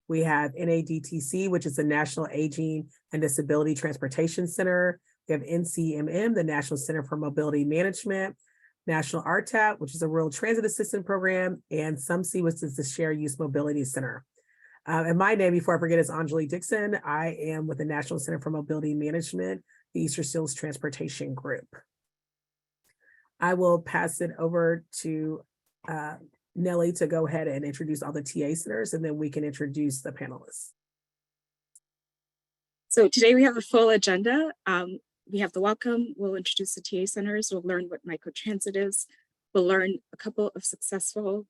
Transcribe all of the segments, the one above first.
We have NADTC, which is the National Aging and Disability Transportation Center. We have NCMM, the National Center for Mobility Management, National RTAP, which is a Rural Transit Assistance Program, and SUMC, which is the Shared Use Mobility Center. And my name, before I forget, is Anjali Dixon. I am with the National Center for Mobility Management, the Eastern Seals Transportation Group. I will pass it over to Nellie to go ahead and introduce all the TA centers, and then we can introduce the panelists. So today we have a full agenda. We have the welcome, we'll introduce the TA centers, we'll learn what microtransit is, we'll learn a couple of successful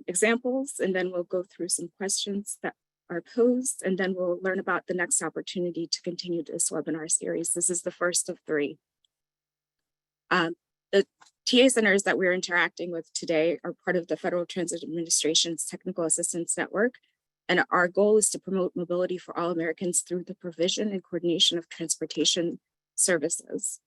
examples, and then we'll go through some questions that are posed, and then we'll learn about the next opportunity to continue this webinar series. This is the first of 3. The TA centers that we're interacting with today are part of the Federal Transit Administration's Technical Assistance Network, and our goal is to promote mobility for all Americans through the provision and coordination of transportation services.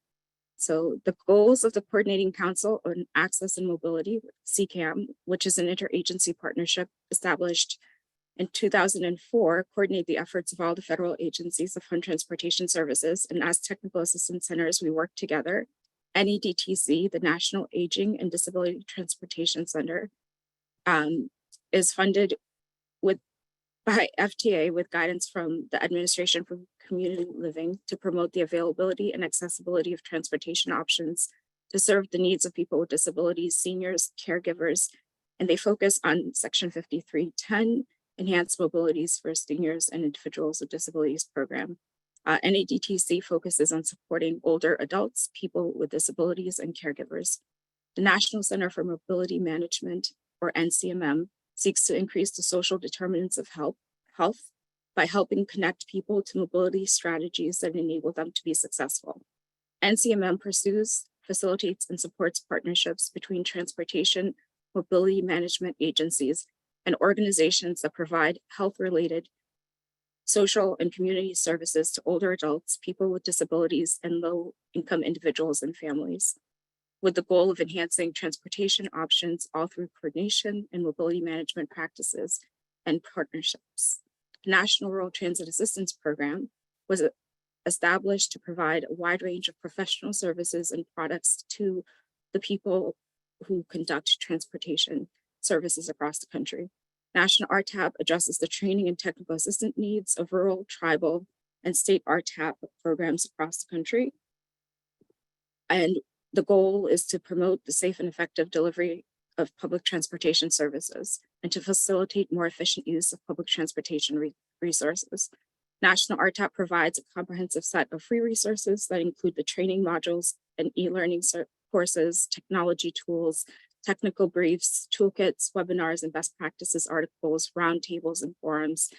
So the goals of the Coordinating Council on Access and Mobility, CCAM, which is an interagency partnership established in 2004, coordinate the efforts of all the federal agencies of home transportation services. And as technical assistance centers, we work together. NADTC, the National Aging and Disability Transportation Center, is funded by FTA with guidance from the Administration for Community Living to promote the availability and accessibility of transportation options to serve the needs of people with disabilities, seniors, caregivers, and they focus on Section 5310, Enhanced Mobilities for Seniors and Individuals with Disabilities program. NADTC focuses on supporting older adults, people with disabilities, and caregivers. The National Center for Mobility Management, or NCMM, seeks to increase the social determinants of health by helping connect people to mobility strategies that enable them to be successful. NCMM pursues, facilitates, and supports partnerships between transportation mobility management agencies and organizations that provide health-related social and community services to older adults, people with disabilities, and low-income individuals and families, with the goal of enhancing transportation options all through coordination and mobility management practices and partnerships. The National Rural Transit Assistance Program was established to provide a wide range of professional services and products to the people who conduct transportation services across the country. National RTAP addresses the training and technical assistance needs of rural, tribal, and state RTAP programs across the country. And the goal is to promote the safe and effective delivery of public transportation services and to facilitate more efficient use of public transportation resources. National RTAP provides a comprehensive set of free resources that include the training modules and e-learning courses, technology tools, technical briefs, toolkits, webinars, and best practices articles, roundtables and forums,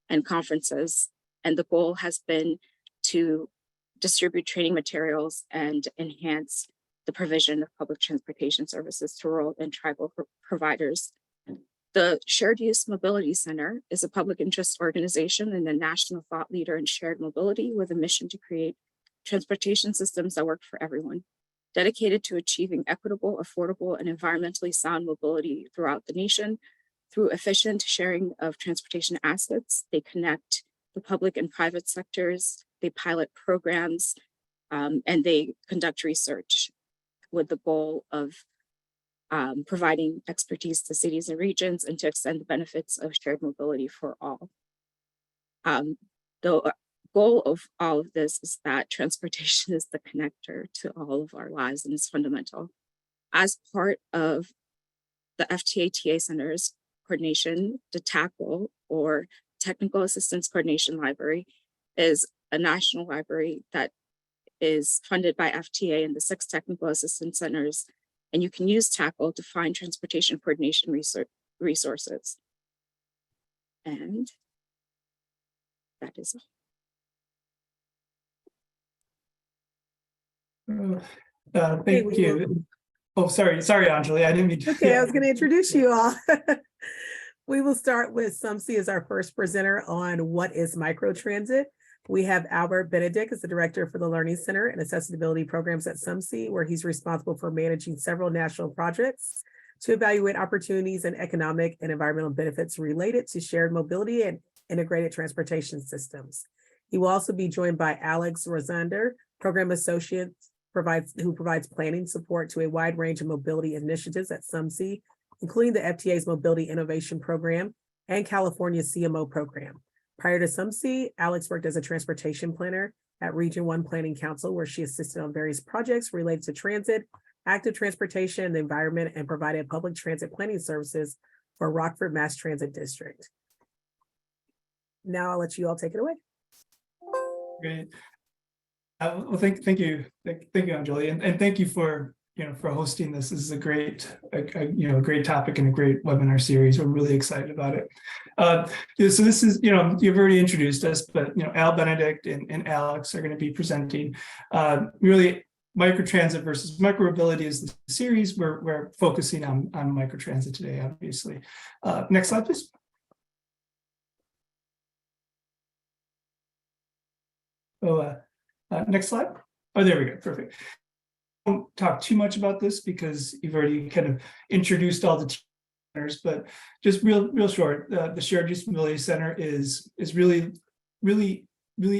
and conferences. And the goal has been to distribute training materials and enhance the provision of public transportation services to rural and tribal providers. The Shared Use Mobility Center is a public interest organization and a national thought leader in shared mobility with a mission to create transportation systems that work for everyone, dedicated to achieving equitable, affordable, and environmentally sound mobility throughout the nation. Through efficient sharing of transportation assets, they connect the public and private sectors, they pilot programs, and they conduct research with the goal of providing expertise to cities and regions and to extend the benefits of shared mobility for all. The goal of all of this is that transportation is the connector to all of our lives and is fundamental. As part of the FTA-TA Center's coordination, the TACL, or Technical Assistance Coordination Library, is a national library that is funded by FTA and the 6 technical assistance centers, and you can use TACL to find transportation coordination resources. And that is all. Thank you. Oh, sorry, Anjali, I didn't mean to. Okay, I was going to introduce you all. We will start with SUMC as our first presenter on what is microtransit. We have Albert Benedict as the director for the Learning Center and Accessibility Programs at SUMC, where he's responsible for managing several national projects to evaluate opportunities and economic and environmental benefits related to shared mobility and integrated transportation systems. He will also be joined by Alex Rosander, Program Associate, who provides planning support to a wide range of mobility initiatives at SUMC, including the FTA's Mobility Innovation Program and California's CMO program. Prior to SUMC, Alex worked as a transportation planner at Region 1 Planning Council, where she assisted on various projects related to transit, active transportation, and the environment, and provided public transit planning services for Rockford Mass Transit District. Now I'll let you all take it away. Great. Well, thank you, Anjali, and thank you for hosting this. This is a great topic and a great webinar series. We're really excited about it. So this is you've already introduced us, but Al Benedict and Alex are going to be presenting. Really, microtransit versus micromobility is the series. We're focusing on microtransit today, obviously. Next slide, please. Next slide. Oh, there we go. Perfect. I won't talk too much about this because you've already kind of introduced all the centers, but just real short. The Shared Use Mobility Center is really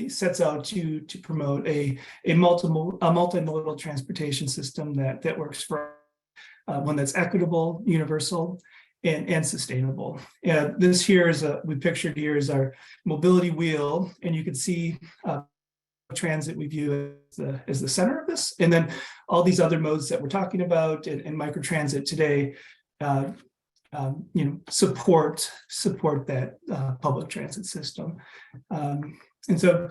sets out to promote a multimodal transportation system that works for one that's equitable, universal, and sustainable. This here is we pictured here is our mobility wheel, and you can see transit we view as the center of this, and then all these other modes that we're talking about and microtransit today support that public transit system. And so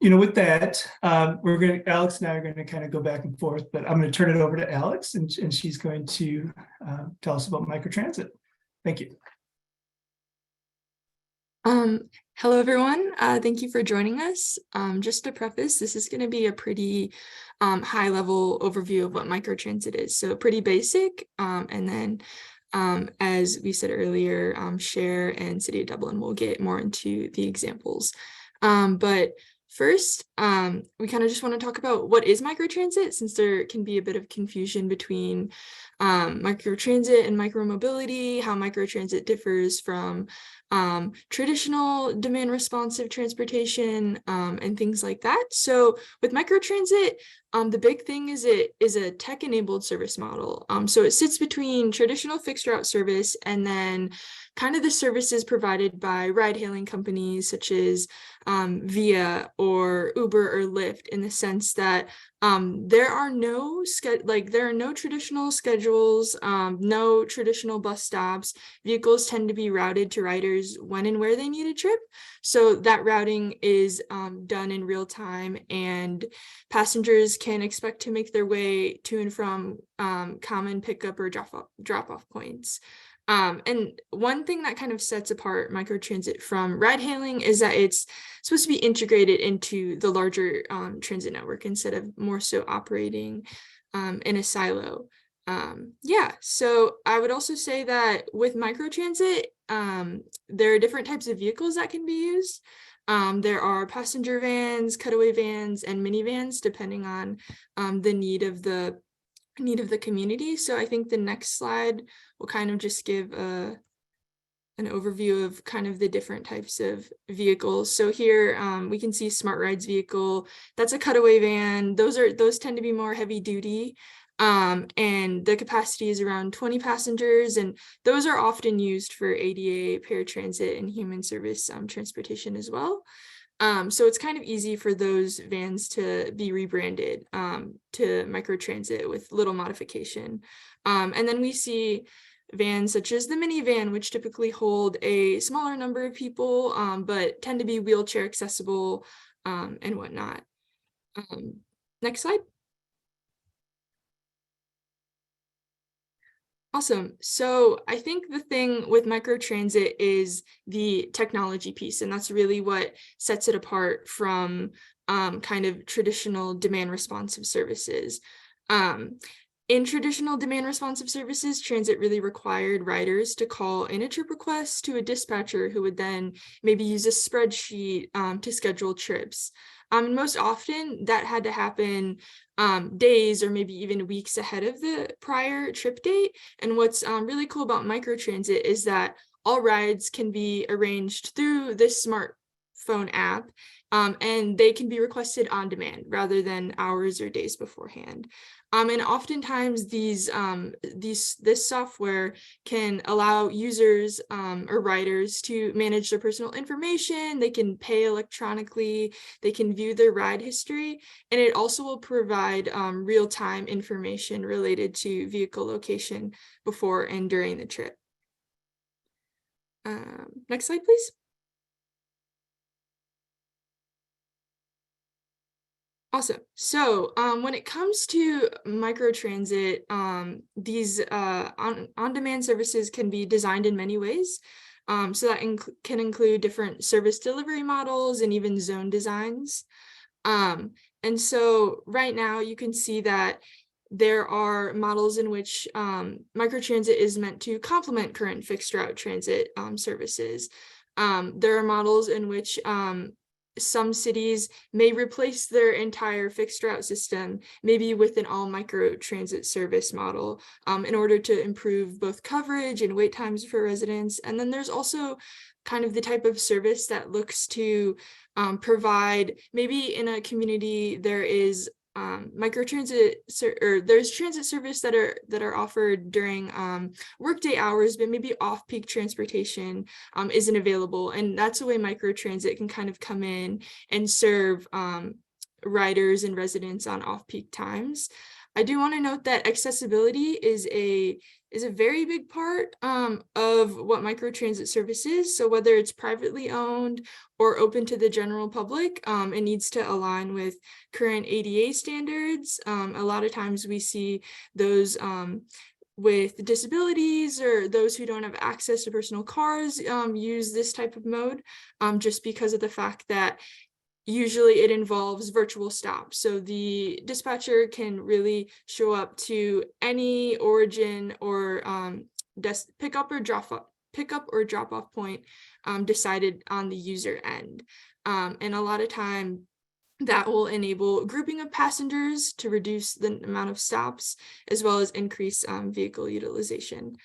with that, Alex and I are going to kind of go back and forth, but I'm going to turn it over to Alex, and she's going to tell us about microtransit. Thank you. Hello, everyone. Thank you for joining us. Just to preface, this is going to be a pretty high-level overview of what microtransit is. So pretty basic. And then, as we said earlier, Cher and City of Dublin will get more into the examples. But first, we kind of just want to talk about what is microtransit, since there can be a bit of confusion between microtransit and micromobility, how microtransit differs from traditional demand responsive transportation, and things like that. So with microtransit, the big thing is it is a tech-enabled service model. So it sits between traditional fixed route service and then kind of the services provided by ride-hailing companies such as Via or Uber or Lyft, in the sense that there are no traditional schedules, no traditional bus stops. Vehicles tend to be routed to riders when and where they need a trip. So that routing is done in real time, and passengers can expect to make their way to and from common pickup or drop-off points. And one thing that kind of sets apart microtransit from ride hailing is that it's supposed to be integrated into the larger transit network instead of more so operating in a silo. So I would also say that with microtransit, there are different types of vehicles that can be used. There are passenger vans, cutaway vans, and minivans, depending on the need of the community. So I think the next slide will kind of just give an overview of kind of the different types of vehicles. So here we can see Smart Ride's vehicle. That's a cutaway van. Those tend to be more heavy duty. And the capacity is around 20 passengers, and those are often used for ADA, paratransit, and human service transportation as well. So it's kind of easy for those vans to be rebranded to microtransit with little modification. And then we see vans such as the minivan, which typically hold a smaller number of people, but tend to be wheelchair accessible and whatnot. Next slide. Awesome. So I think the thing with microtransit is the technology piece, and that's really what sets it apart from kind of traditional demand responsive services. In traditional demand responsive services, transit really required riders to call in a trip request to a dispatcher who would then maybe use a spreadsheet to schedule trips. And most often that had to happen days or maybe even weeks ahead of the prior trip date. And what's really cool about microtransit is that all rides can be arranged through this smartphone app, and they can be requested on demand rather than hours or days beforehand. And oftentimes this software can allow users or riders to manage their personal information. They can pay electronically, they can view their ride history, and it also will provide real-time information related to vehicle location before and during the trip. Next slide, please. Awesome. So when it comes to microtransit, these on-demand services can be designed in many ways. So that can include different service delivery models and even zone designs. And so right now you can see that there are models in which microtransit is meant to complement current fixed route transit services. There are models in which some cities may replace their entire fixed route system, maybe with an all microtransit service model, in order to improve both coverage and wait times for residents. And then there's also kind of the type of service that looks to provide, maybe in a community there is microtransit or there's transit service that are offered during workday hours, but maybe off-peak transportation isn't available, and that's the way microtransit can kind of come in and serve riders and residents on off-peak times. I do want to note that accessibility is a very big part of what microtransit service is. So whether it's privately owned or open to the general public, it needs to align with current ADA standards. A lot of times we see those with disabilities or those who don't have access to personal cars use this type of mode, just because of the fact that usually it involves virtual stops. So the dispatcher can really show up to any origin or pickup or drop off point decided on the user end. And a lot of time that will enable grouping of passengers to reduce the amount of stops, as well as increase vehicle utilization.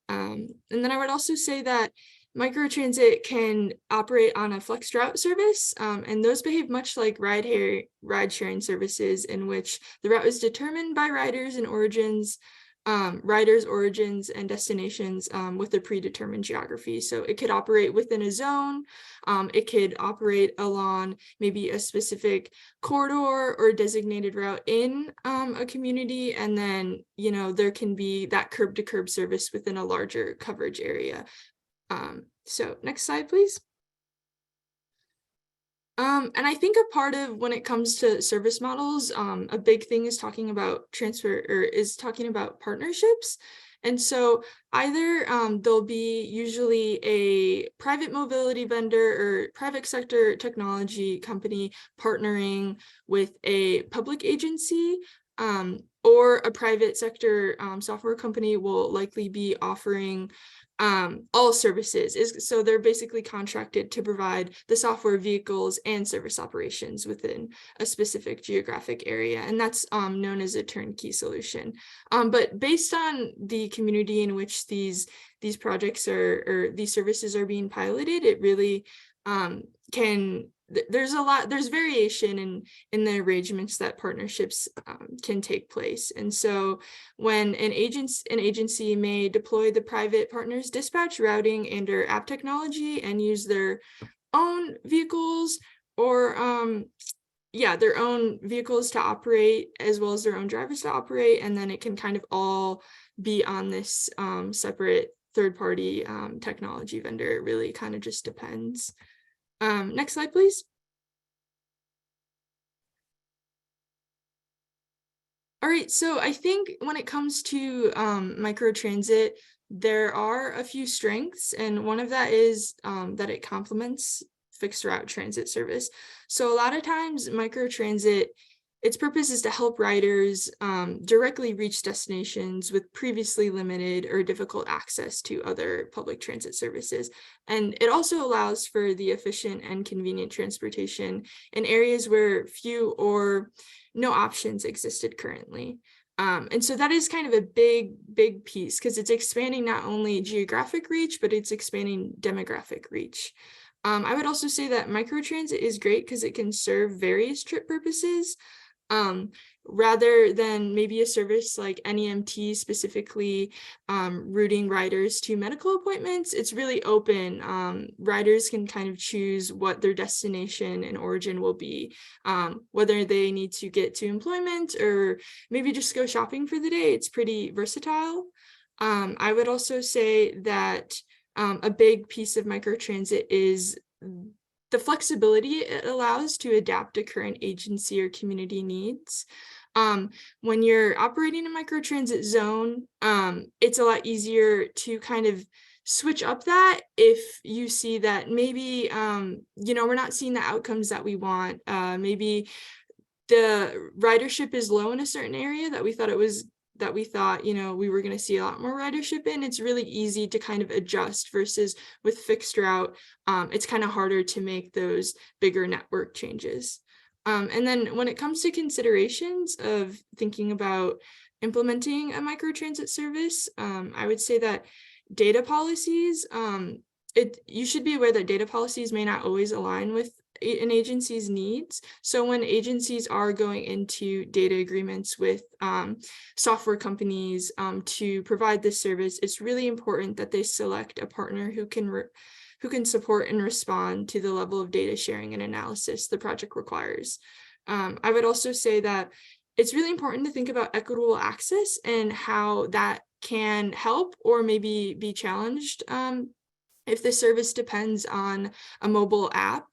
And then I would also say that microtransit can operate on a flexed route service, and those behave much like ride-sharing services, in which the route is determined by riders' origins and destinations with a predetermined geography. So it could operate within a zone, it could operate along maybe a specific corridor or designated route in a community, and then there can be that curb-to-curb service within a larger coverage area. So next slide, please. And I think a part of when it comes to service models, a big thing is talking about partnerships. And so either there'll be usually a private mobility vendor or private sector technology company partnering with a public agency, or a private sector software company will likely be offering all services. So they're basically contracted to provide the software, vehicles, and service operations within a specific geographic area, and that's known as a turnkey solution. But based on the community in which these projects or these services are being piloted, it really there's variation in the arrangements that partnerships can take place. And so when an agency may deploy the private partners dispatch, routing, and or app technology and use their own vehicles or their own vehicles to operate, as well as their own drivers to operate, and then it can kind of all be on this separate third-party technology vendor. It really kind of just depends. Next slide, please. All right, so I think when it comes to microtransit, there are a few strengths, and one of that is that it complements fixed route transit service. So a lot of times microtransit its purpose is to help riders directly reach destinations with previously limited or difficult access to other public transit services. And it also allows for the efficient and convenient transportation in areas where few or no options existed currently. And so that is kind of a big piece, because it's expanding not only geographic reach, but it's expanding demographic reach. I would also say that microtransit is great because it can serve various trip purposes. Rather than maybe a service like NEMT specifically routing riders to medical appointments, it's really open. Riders can kind of choose what their destination and origin will be, whether they need to get to employment or maybe just go shopping for the day. It's pretty versatile. I would also say that a big piece of microtransit is the flexibility it allows to adapt to current agency or community needs. When you're operating a microtransit zone, it's a lot easier to kind of switch up that if you see that maybe, we're not seeing the outcomes that we want. Maybe the ridership is low in a certain area that we thought we were going to see a lot more ridership in. It's really easy to kind of adjust, versus with fixed route, it's kind of harder to make those bigger network changes. And then when it comes to considerations of thinking about implementing a microtransit service, I would say that data policies, you should be aware that data policies may not always align with an agency's needs. So when agencies are going into data agreements with software companies to provide this service, it's really important that they select a partner who can support and respond to the level of data sharing and analysis the project requires. I would also say that it's really important to think about equitable access and how that can help or maybe be challenged if the service depends on a mobile app.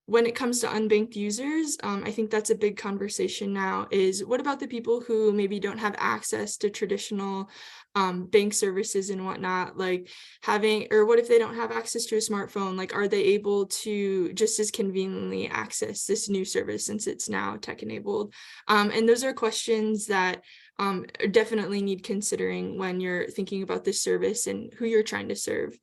When it comes to unbanked users, I think that's a big conversation now, is what about the people who maybe don't have access to traditional bank services and whatnot, like what if they don't have access to a smartphone? Like, are they able to just as conveniently access this new service since it's now tech enabled? And those are questions that definitely need considering when you're thinking about this service and who you're trying to serve.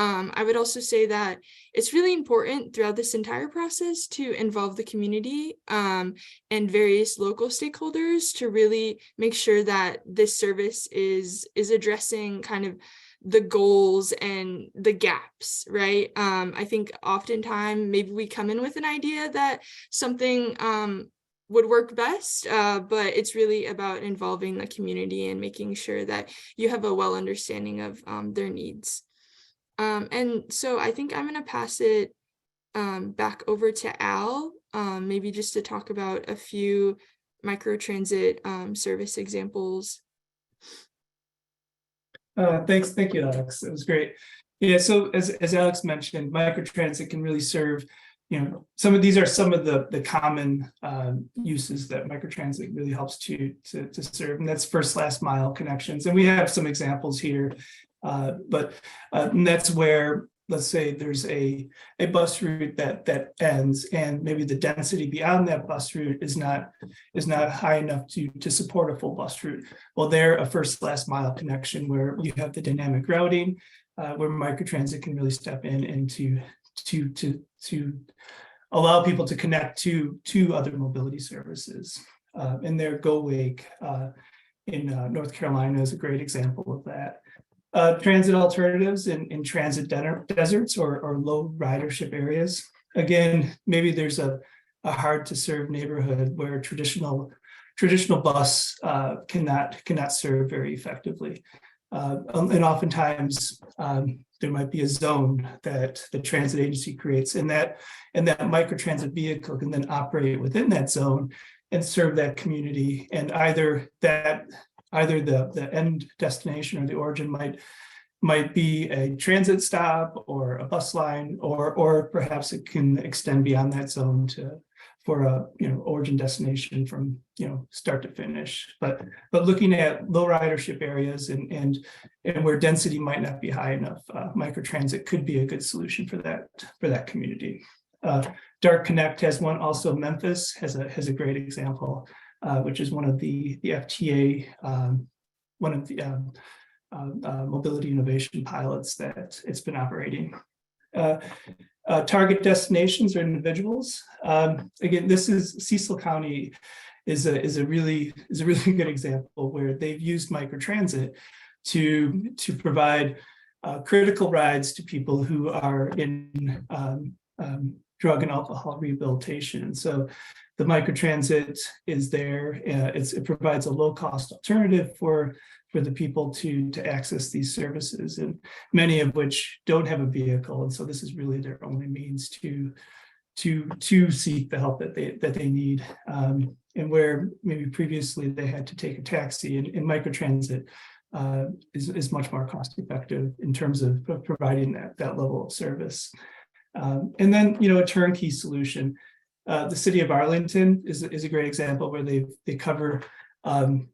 I would also say that it's really important throughout this entire process to involve the community and various local stakeholders to really make sure that this service is addressing kind of the goals and the gaps, right? I think oftentimes maybe we come in with an idea that something would work best, but it's really about involving the community and making sure that you have a well understanding of their needs. And so I think I'm going to pass it back over to Al, maybe just to talk about a few microtransit service examples. Thank you, Alex. That was great. Yeah, so as Alex mentioned, microtransit can really serve, some of the common uses that microtransit really helps to serve, and that's first last mile connections. And we have some examples here. But that's where, let's say there's a bus route that ends, and maybe the density beyond that bus route is not high enough to support a full bus route. Well, there, a first last mile connection where you have the dynamic routing, where microtransit can really step in and to allow people to connect to other mobility services. And their Go Wake in North Carolina is a great example of that. Transit alternatives in transit deserts or low ridership areas. Again, maybe there's a hard to serve neighborhood where traditional bus cannot serve very effectively. And oftentimes there might be a zone that the transit agency creates, and that microtransit vehicle can then operate within that zone and serve that community. And either the end destination or the origin might be a transit stop or a bus line, or perhaps it can extend beyond that zone for a origin destination from start to finish. But looking at low ridership areas and where density might not be high enough, microtransit could be a good solution for that community. Dark Connect has one. Also, Memphis has a great example, which is one of the FTA, one of the mobility innovation pilots that it's been operating. Target destinations or individuals. Again, this is Cecil County is a really good example where they've used microtransit to provide critical rides to people who are in drug and alcohol rehabilitation. And so the microtransit is there. It provides a low-cost alternative for the people to access these services, and many of which don't have a vehicle. And so this is really their only means to seek the help that they need. And where maybe previously they had to take a taxi, and microtransit is much more cost effective in terms of providing that level of service. And then, a turnkey solution. The city of Arlington is a great example where they cover, I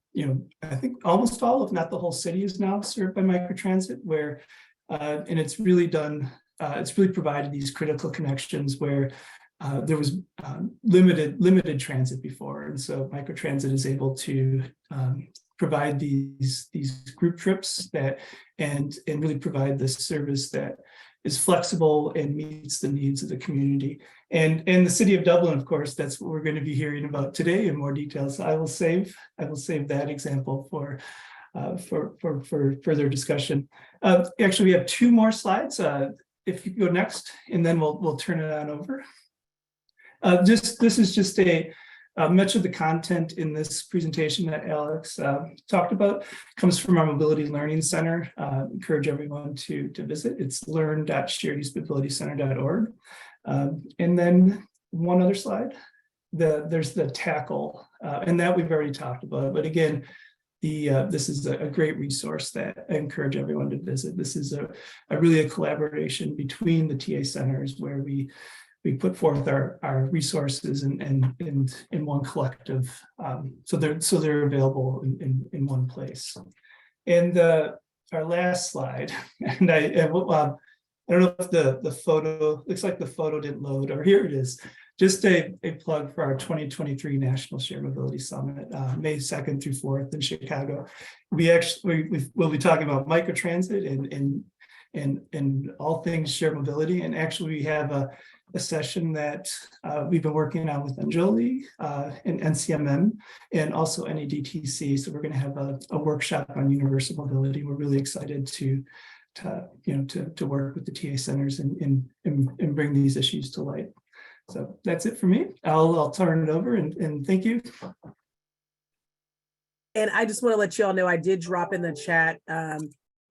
think almost all, if not the whole city, is now served by microtransit, where, and it's really provided these critical connections where there was limited transit before. And so microtransit is able to provide these group trips and really provide this service that is flexible and meets the needs of the community. And the City of Dublin, of course, that's what we're going to be hearing about today in more detail. So I will save that example for further discussion. Actually, we have 2 more slides. If you go next, and then we'll turn it on over. This is just much of the content in this presentation that Alex talked about comes from our Mobility Learning Center. Encourage everyone to visit. It's learn.sharedusabilitycenter.org. And then one other slide. There's the tackle, and that we've already talked about. But again, this is a great resource that I encourage everyone to visit. This is really a collaboration between the TA centers where we put forth our resources in one collective, so they're available in one place. And our last slide, and I don't know if the photo looks like the photo didn't load, or here it is. Just a plug for our 2023 National Shared Mobility Summit, May 2nd through 4th in Chicago. We'll be talking about microtransit and all things shared mobility. And actually, we have a session that we've been working on with Anjali and NCMM and also NADTC. So we're going to have a workshop on universal mobility. We're really excited to work with the TA centers and bring these issues to light. So that's it for me. I'll turn it over and thank you. And I just want to let you all know, I did drop in the chat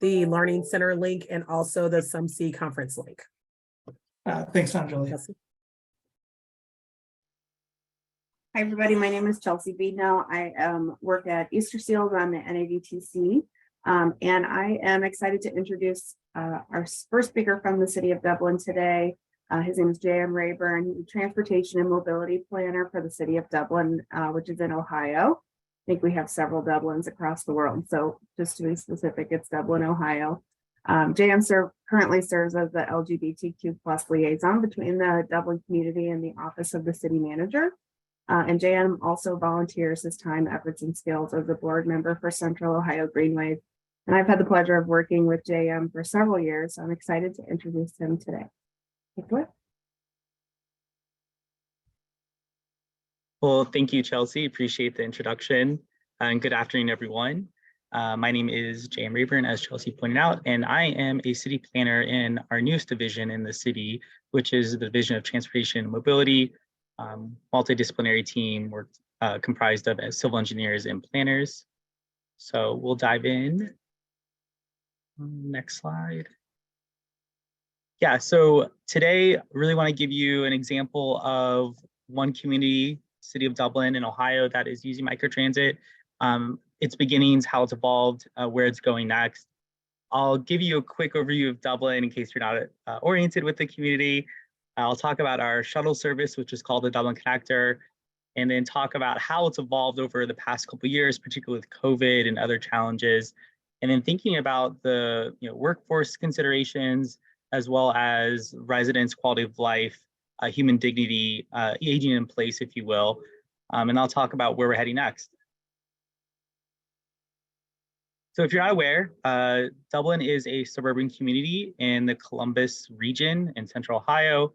the Learning Center link and also the SUMC conference link. Thanks, Anjali. Hi, everybody. My name is Chelsea Beednow. I work at Easter Seals on the NADTC, and I am excited to introduce our first speaker from the City of Dublin today. His name is J.M. Rayburn. He's a transportation and mobility planner for the City of Dublin, which is in Ohio. I think we have several Dublins across the world. So just to be specific, it's Dublin, Ohio. J.M. currently serves as the LGBTQ+ liaison between the Dublin community and the Office of the City Manager. And J.M. also volunteers his time, efforts, and skills as a board member for Central Ohio Greenways. And I've had the pleasure of working with J.M. for several years. So I'm excited to introduce him today. Take it away. Well, thank you, Chelsea. Appreciate the introduction. And good afternoon, everyone. My name is J.M. Rayburn, as Chelsea pointed out, and I am a city planner in our newest division in the city, which is the Division of Transportation and Mobility, multidisciplinary team comprised of civil engineers and planners. So we'll dive in. Next slide. Yeah, so today I really want to give you an example of one community, City of Dublin in Ohio, that is using microtransit. Its beginnings, how it's evolved, where it's going next. I'll give you a quick overview of Dublin in case you're not oriented with the community. I'll talk about our shuttle service, which is called the Dublin Connector, and then talk about how it's evolved over the past couple of years, particularly with COVID and other challenges. And then thinking about the workforce considerations, as well as residents' quality of life human dignity aging in place, if you will. And I'll talk about where we're heading next. So if you're not aware, Dublin is a suburban community in the Columbus region in Central Ohio.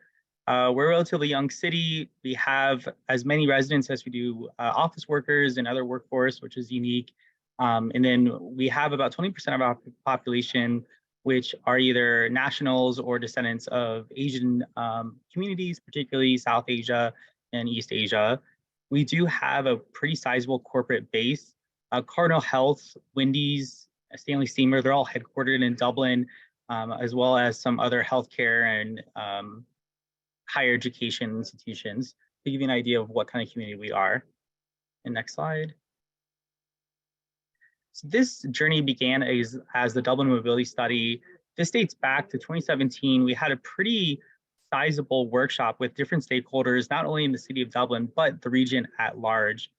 We're a relatively young city. We have as many residents as we do office workers and other workforce, which is unique. And then we have about 20% of our population, which are either nationals or descendants of Asian communities, particularly South Asia and East Asia. We do have a pretty sizable corporate base. Cardinal Health, Wendy's, Stanley Steamer, they're all headquartered in Dublin, as well as some other healthcare and higher education institutions, to give you an idea of what kind of community we are. And next slide. So this journey began as the Dublin Mobility Study. This dates back to 2017. We had a pretty sizable workshop with different stakeholders, not only in the city of Dublin, but the region at large.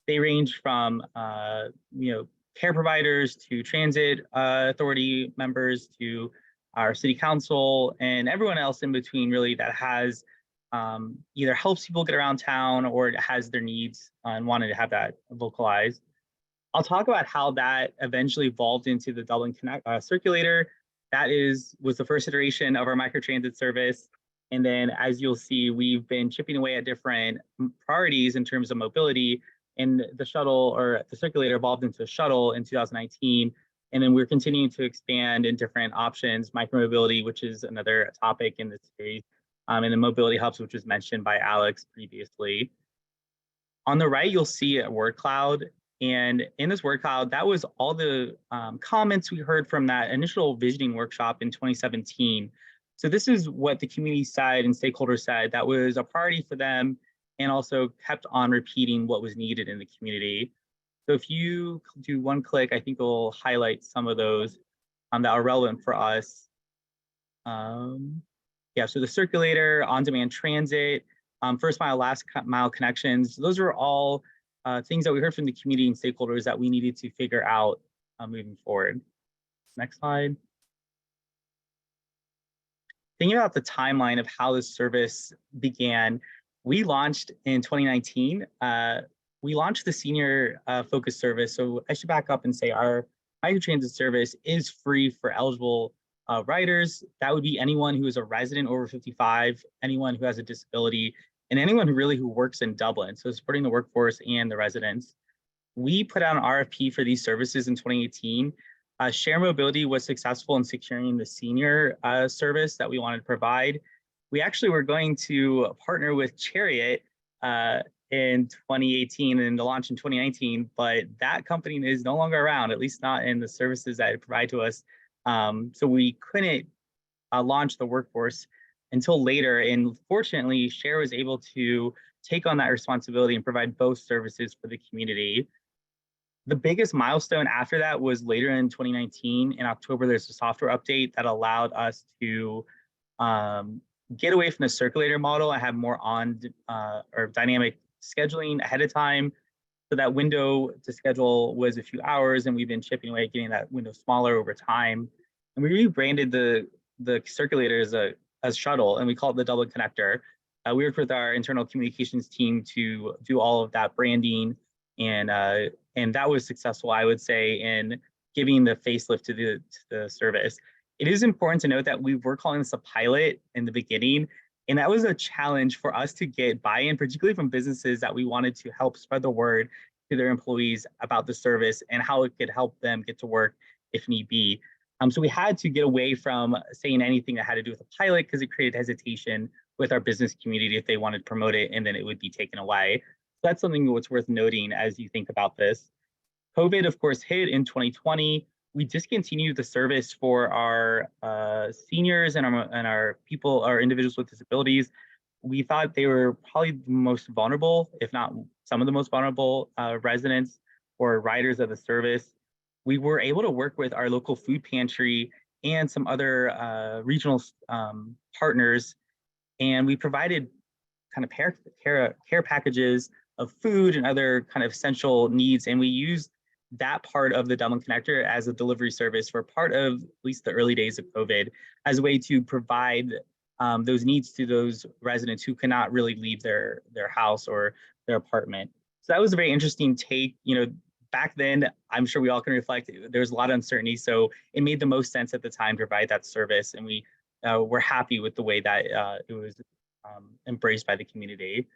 They range from care providers to transit authority members to our city council and everyone else in between, really, that has either helps people get around town or has their needs and wanted to have that vocalized. I'll talk about how that eventually evolved into the Dublin Connect Circulator. That was the first iteration of our microtransit service. And then, as you'll see, we've been chipping away at different priorities in terms of mobility. And the shuttle, or the circulator, evolved into a shuttle in 2019. And then we're continuing to expand in different options, micromobility, which is another topic in this series, and the mobility hubs, which was mentioned by Alex previously. On the right, you'll see a word cloud. And in this word cloud, that was all the comments we heard from that initial visioning workshop in 2017. So this is what the community side and stakeholders said that was a priority for them, and also kept on repeating what was needed in the community. So if you do one click, I think it'll highlight some of those that are relevant for us. Yeah, so the circulator, on-demand transit, first mile, last mile connections, those are all things that we heard from the community and stakeholders that we needed to figure out moving forward. Next slide. Thinking about the timeline of how this service began, we launched in 2019. We launched the senior focused service. So I should back up and say our microtransit service is free for eligible riders. That would be anyone who is a resident over 55, anyone who has a disability, and anyone who works in Dublin. So supporting the workforce and the residents. We put out an RFP for these services in 2018. Share Mobility was successful in securing the senior service that we wanted to provide. We actually were going to partner with Chariot in 2018 and to launch in 2019, but that company is no longer around, at least not in the services that it provided to us. So we couldn't launch the workforce until later. And fortunately, Share was able to take on that responsibility and provide both services for the community. The biggest milestone after that was later in 2019. In October, there's a software update that allowed us to get away from the circulator model and have more or dynamic scheduling ahead of time. So that window to schedule was a few hours, and we've been chipping away, getting that window smaller over time. And we rebranded the circulator as a shuttle, and we call it the Dublin Connector. We worked with our internal communications team to do all of that branding, and that was successful, I would say, in giving the facelift to the service. It is important to note that we were calling this a pilot in the beginning, and that was a challenge for us to get buy-in, particularly from businesses that we wanted to help spread the word to their employees about the service and how it could help them get to work if need be. So we had to get away from saying anything that had to do with a pilot because it created hesitation with our business community if they wanted to promote it, and then it would be taken away. So that's something that's worth noting as you think about this. COVID, of course, hit in 2020. We discontinued the service for our seniors and our people, our individuals with disabilities. We thought they were probably the most vulnerable, if not some of the most vulnerable residents or riders of the service. We were able to work with our local food pantry and some other regional partners, and we provided kind of care packages of food and other kind of essential needs, and we used that part of the Dublin Connector as a delivery service for part of at least the early days of COVID as a way to provide those needs to those residents who cannot really leave their house or their apartment. So that was a very interesting take. Back then, I'm sure we all can reflect, there was a lot of uncertainty. So it made the most sense at the time to provide that service. And we were happy with the way that it was embraced by the community.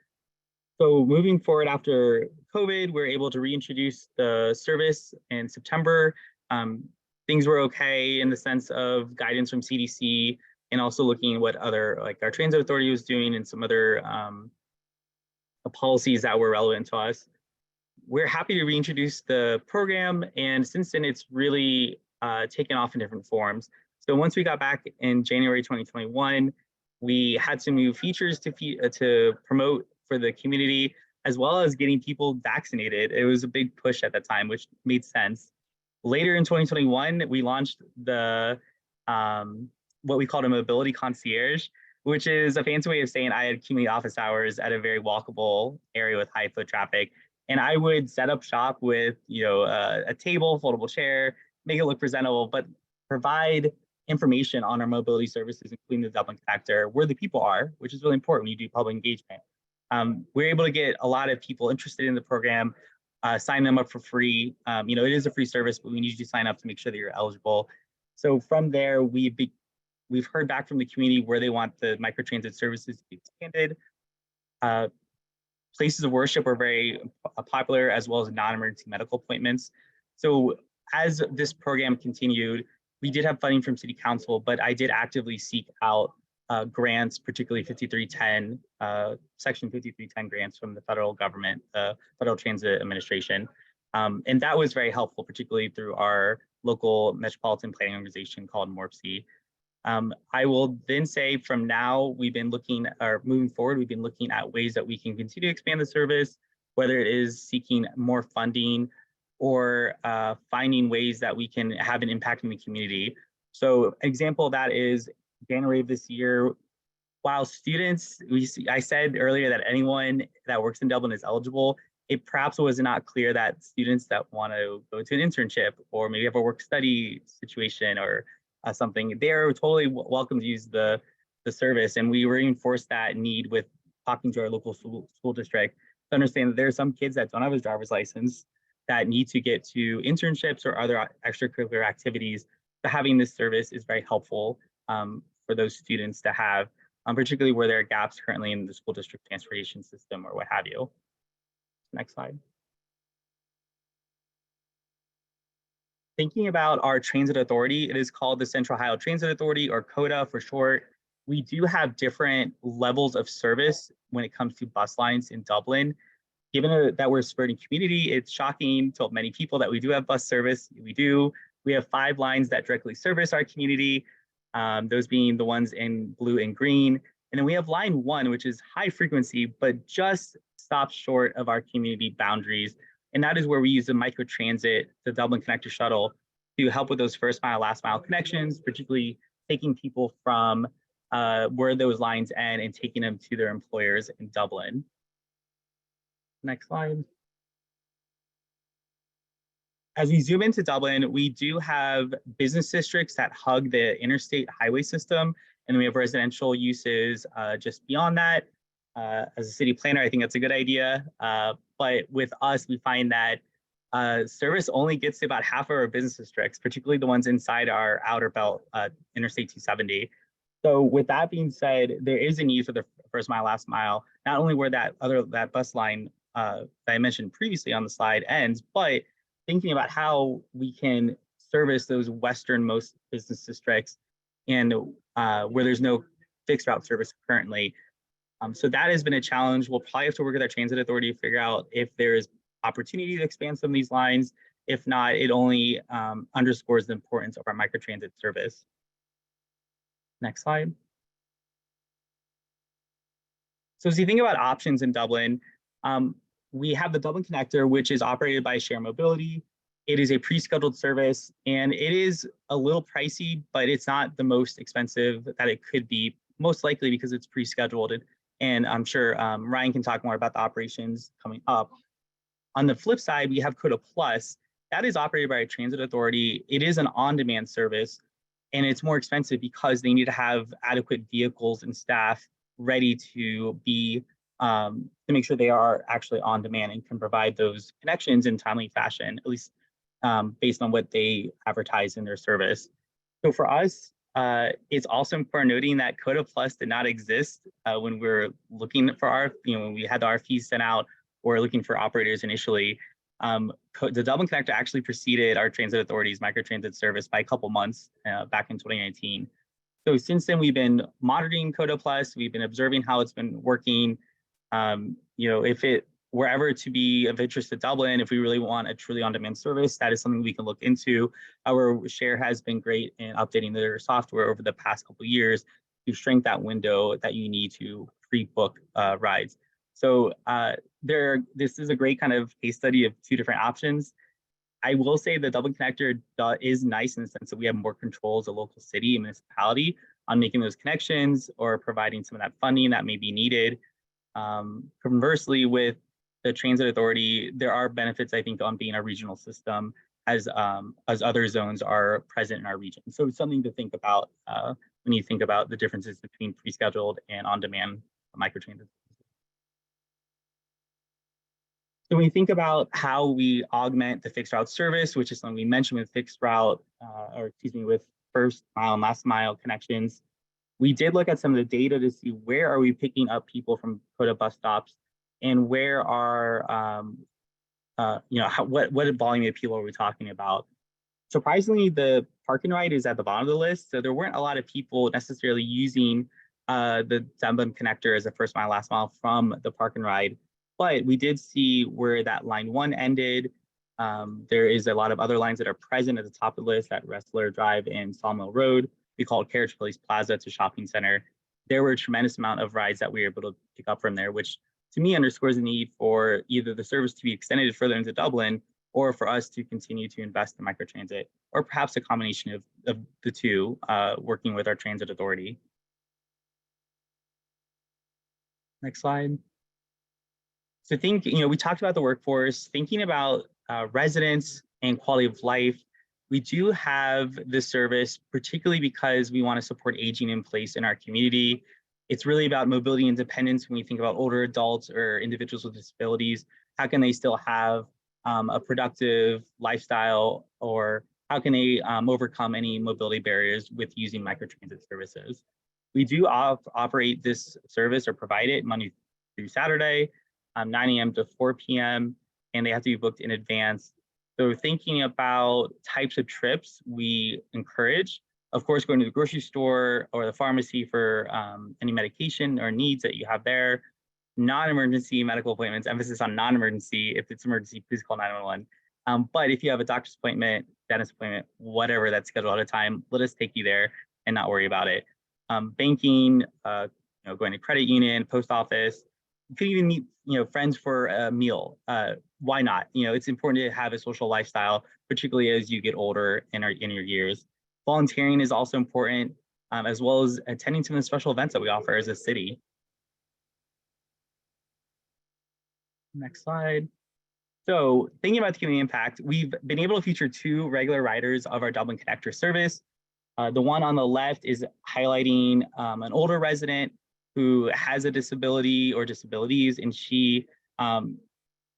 So moving forward after COVID, we're able to reintroduce the service in September. Things were okay in the sense of guidance from CDC and also looking at what other, like our transit authority was doing and some other policies that were relevant to us. We're happy to reintroduce the program, and since then it's really taken off in different forms. So once we got back in January 2021, we had some new features to promote for the community, as well as getting people vaccinated. It was a big push at that time, which made sense. Later in 2021, we launched the what we called a mobility concierge, which is a fancy way of saying I had community office hours at a very walkable area with high foot traffic. And I would set up shop with, a table, foldable chair, make it look presentable, but provide information on our mobility services, including the Dublin connector, where the people are, which is really important when you do public engagement. We're able to get a lot of people interested in the program, sign them up for free. It is a free service, but we need you to sign up to make sure that you're eligible. So from there, we've heard back from the community where they want the microtransit services to be expanded. Places of worship are very popular, as well as non-emergency medical appointments. So as this program continued, we did have funding from City Council, but I did actively seek out grants, particularly 5310, Section 5310 grants from the federal government, Federal Transit Administration. And that was very helpful, particularly through our local metropolitan planning organization called MORPC. I will then say from now, moving forward, we've been looking at ways that we can continue to expand the service, whether it is seeking more funding or finding ways that we can have an impact in the community. So an example of that is January of this year, while students, I said earlier that anyone that works in Dublin is eligible, it perhaps was not clear that students that want to go to an internship or maybe have a work study situation or something, they're totally welcome to use the service. And we reinforced that need with talking to our local school district to understand that there are some kids that don't have a driver's license that need to get to internships or other extracurricular activities. So having this service is very helpful for those students to have, particularly where there are gaps currently in the school district transportation system or what have you. Next slide. Thinking about our transit authority, it is called the Central Ohio Transit Authority, or COTA for short. We do have different levels of service when it comes to bus lines in Dublin. Given that we're a suburban community, it's shocking to many people that we do have bus service. We do. We have 5 lines that directly service our community, those being the ones in blue and green. And then we have line 1, which is high frequency, but just stops short of our community boundaries. And that is where we use the microtransit, the Dublin Connector Shuttle, to help with those first mile, last mile connections, particularly taking people from where those lines end and taking them to their employers in Dublin. Next slide. As we zoom into Dublin, we do have business districts that hug the interstate highway system, and we have residential uses just beyond that. As a city planner, I think that's a good idea. But with us, we find that service only gets to about half of our business districts, particularly the ones inside our outer belt, Interstate 270. So with that being said, there is a need for the first mile, last mile, not only where that bus line that I mentioned previously on the slide ends, but thinking about how we can service those westernmost business districts and where there's no fixed route service currently. So that has been a challenge. We'll probably have to work with our transit authority to figure out if there is opportunity to expand some of these lines. If not, it only underscores the importance of our microtransit service. Next slide. So as you think about options in Dublin, we have the Dublin Connector, which is operated by Share Mobility. It is a pre-scheduled service, and it is a little pricey, but it's not the most expensive that it could be, most likely because it's pre-scheduled. And I'm sure Ryan can talk more about the operations coming up. On the flip side, we have COTA Plus. That is operated by a transit authority. It is an on-demand service. And it's more expensive because they need to have adequate vehicles and staff ready to be to make sure they are actually on demand and can provide those connections in timely fashion, at least based on what they advertise in their service. So for us, it's also important noting that Coda Plus did not exist when we were looking for our, when we had the RFPs sent out or looking for operators initially. The Dublin Connector actually preceded our transit authority's microtransit service by a couple months back in 2019. So since then, we've been monitoring Coda Plus. We've been observing how it's been working. If it were ever to be of interest to Dublin, if we really want a truly on-demand service, that is something we can look into. Our share has been great in updating their software over the past couple of years to shrink that window that you need to pre-book rides. So this is a great kind of case study of two different options. I will say the Dublin Connector is nice in the sense that we have more control as a local city and municipality on making those connections or providing some of that funding that may be needed. Conversely, with the transit authority, there are benefits, I think, on being a regional system as other zones are present in our region. So it's something to think about when you think about the differences between pre-scheduled and on-demand microtransit. So when you think about how we augment the fixed route service, which is something we mentioned with fixed route, with first mile and last mile connections, we did look at some of the data to see where are we picking up people from Coda bus stops and where are, what volume of people are we talking about? Surprisingly, the park and ride is at the bottom of the list. So there weren't a lot of people necessarily using the Dublin Connector as a first mile, last mile from the park and ride. But we did see where that line 1 ended. There is a lot of other lines that are present at the top of the list at Wrestler Drive and Sawmill Road. We call it Carriage Place Plaza to Shopping Center. There were a tremendous amount of rides that we were able to pick up from there, which to me underscores the need for either the service to be extended further into Dublin or for us to continue to invest in microtransit, or perhaps a combination of the two, working with our transit authority. Next slide. So we talked about the workforce, thinking about residents and quality of life. We do have this service, particularly because we want to support aging in place in our community. It's really about mobility independence when we think about older adults or individuals with disabilities. How can they still have a productive lifestyle, or how can they overcome any mobility barriers with using microtransit services? We do operate this service or provide it Monday through Saturday, 9 a.m. to 4 p.m., and they have to be booked in advance. So thinking about types of trips we encourage, of course, going to the grocery store or the pharmacy for any medication or needs that you have there. Non-emergency medical appointments, emphasis on non-emergency. If it's emergency, please call 911. But if you have a doctor's appointment, dentist appointment, whatever that's scheduled at a time, let us take you there and not worry about it. Banking, going to credit union, post office. You could even meet, friends for a meal. Why not? It's important to have a social lifestyle, particularly as you get older in your years. Volunteering is also important, as well as attending some of the special events that we offer as a city. Next slide. So thinking about the community impact, we've been able to feature 2 regular riders of our Dublin Connector service. The one on the left is highlighting an older resident who has a disability or disabilities, and she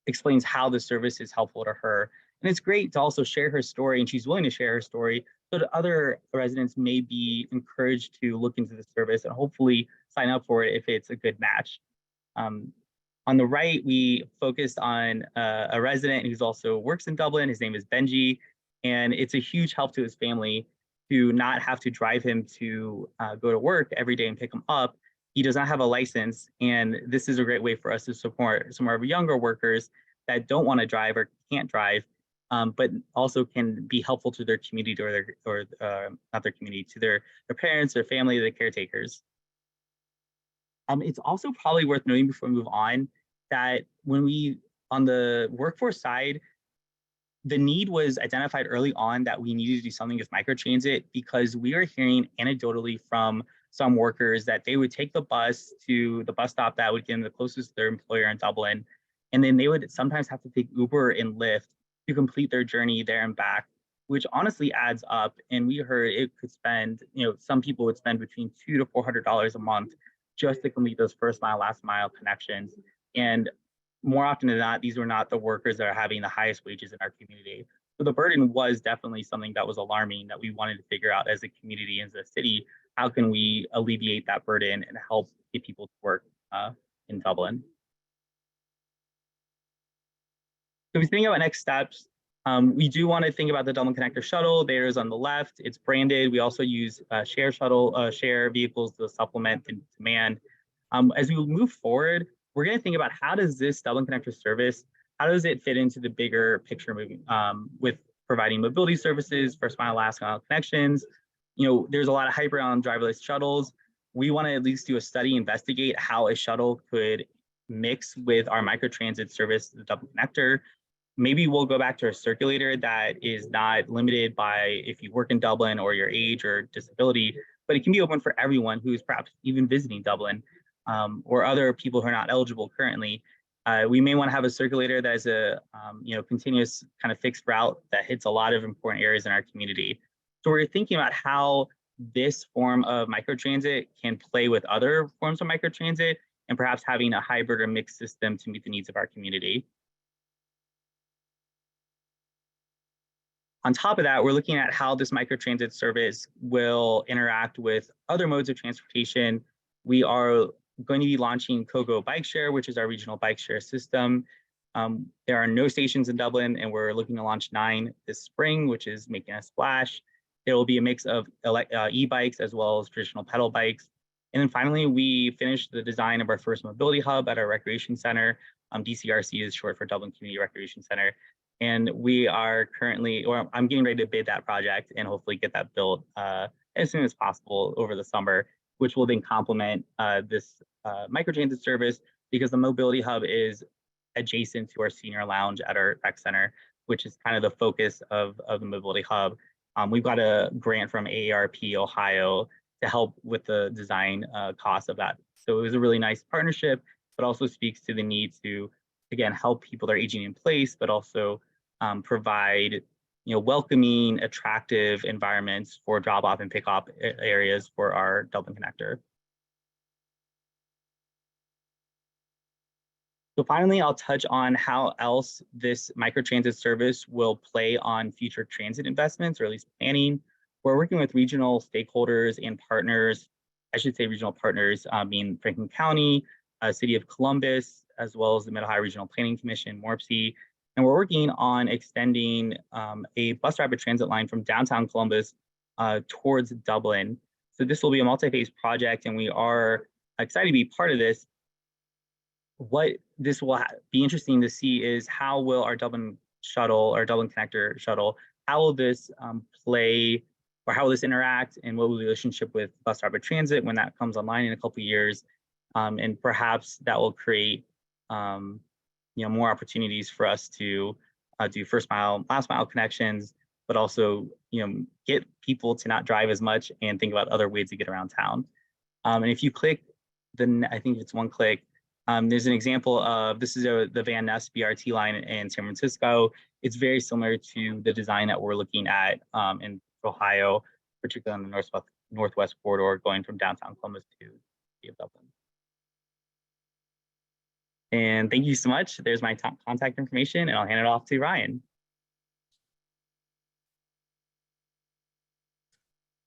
explains how the service is helpful to her. And it's great to also share her story, and she's willing to share her story so that other residents may be encouraged to look into the service and hopefully sign up for it if it's a good match. On the right, we focused on a resident who's also works in Dublin. His name is Benji, and it's a huge help to his family to not have to drive him to go to work every day and pick him up. He does not have a license, and this is a great way for us to support some of our younger workers that don't want to drive or can't drive, but also can be helpful to their community or not their community, to their parents, their family, their caretakers. It's also probably worth noting before we move on that on the workforce side, the need was identified early on that we needed to do something with microtransit because we are hearing anecdotally from some workers that they would take the bus to the bus stop that would get them the closest to their employer in Dublin, and then they would sometimes have to take Uber and Lyft to complete their journey there and back, which honestly adds up. And we heard it could spend, some people would spend between $200 to $400 a month just to complete those first mile, last mile connections. And more often than not, these were not the workers that are having the highest wages in our community. So the burden was definitely something that was alarming that we wanted to figure out as a community, as a city. How can we alleviate that burden and help get people to work in Dublin? So if we think about next steps, we do want to think about the Dublin Connector shuttle. There is on the left. It's branded. We also use share vehicles to supplement the demand. As we move forward, we're going to think about how does this Dublin Connector service, how does it fit into the bigger picture moving with providing mobility services, first mile, last mile connections. There's a lot of hype around driverless shuttles. We want to at least do a study, investigate how a shuttle could mix with our microtransit service, the Dublin Connector. Maybe we'll go back to a circulator that is not limited by if you work in Dublin or your age or disability, but it can be open for everyone who's perhaps even visiting Dublin or other people who are not eligible currently. We may want to have a circulator that is a continuous kind of fixed route that hits a lot of important areas in our community. So we're thinking about how this form of microtransit can play with other forms of microtransit and perhaps having a hybrid or mixed system to meet the needs of our community. On top of that, we're looking at how this microtransit service will interact with other modes of transportation. We are going to be launching Kogo Bike Share, which is our regional bike share system. There are no stations in Dublin, and we're looking to launch 9 this spring, which is making a splash. It will be a mix of e-bikes as well as traditional pedal bikes. And then finally, we finished the design of our first mobility hub at our recreation center. DCRC is short for Dublin Community Recreation Center. And we are currently, or I'm getting ready to bid that project and hopefully get that built as soon as possible over the summer, which will then complement this microtransit service, because the mobility hub is adjacent to our senior lounge at our rec center, which is kind of the focus of the mobility hub. We've got a grant from AARP Ohio to help with the design cost of that. So it was a really nice partnership, but also speaks to the need to, again, help people that are aging in place, but also provide welcoming, attractive environments for drop-off and pick-up areas for our Dublin Connector. So finally, I'll touch on how else this microtransit service will play on future transit investments, or at least planning. We're working with regional stakeholders and partners, I should say regional partners, being Franklin County, City of Columbus, as well as the Mid-Ohio Regional Planning Commission, MORPC. And we're working on extending a bus rapid transit line from downtown Columbus towards Dublin. So this will be a multi-phase project, and we are excited to be part of this. What this will be interesting to see is how will our Dublin shuttle, or Dublin Connector shuttle, how will this play, or how will this interact, and what will the relationship with bus rapid transit when that comes online in a couple of years, and perhaps that will create more opportunities for us to do first mile, last mile connections, but also get people to not drive as much and think about other ways to get around town. And if you click I think it's one click. There's an example of, this is the Van Ness BRT line in San Francisco. It's very similar to the design that we're looking at in Ohio, particularly on the northwest corridor going from downtown Columbus to the City of Dublin. And thank you so much. There's my contact information, and I'll hand it off to Ryan.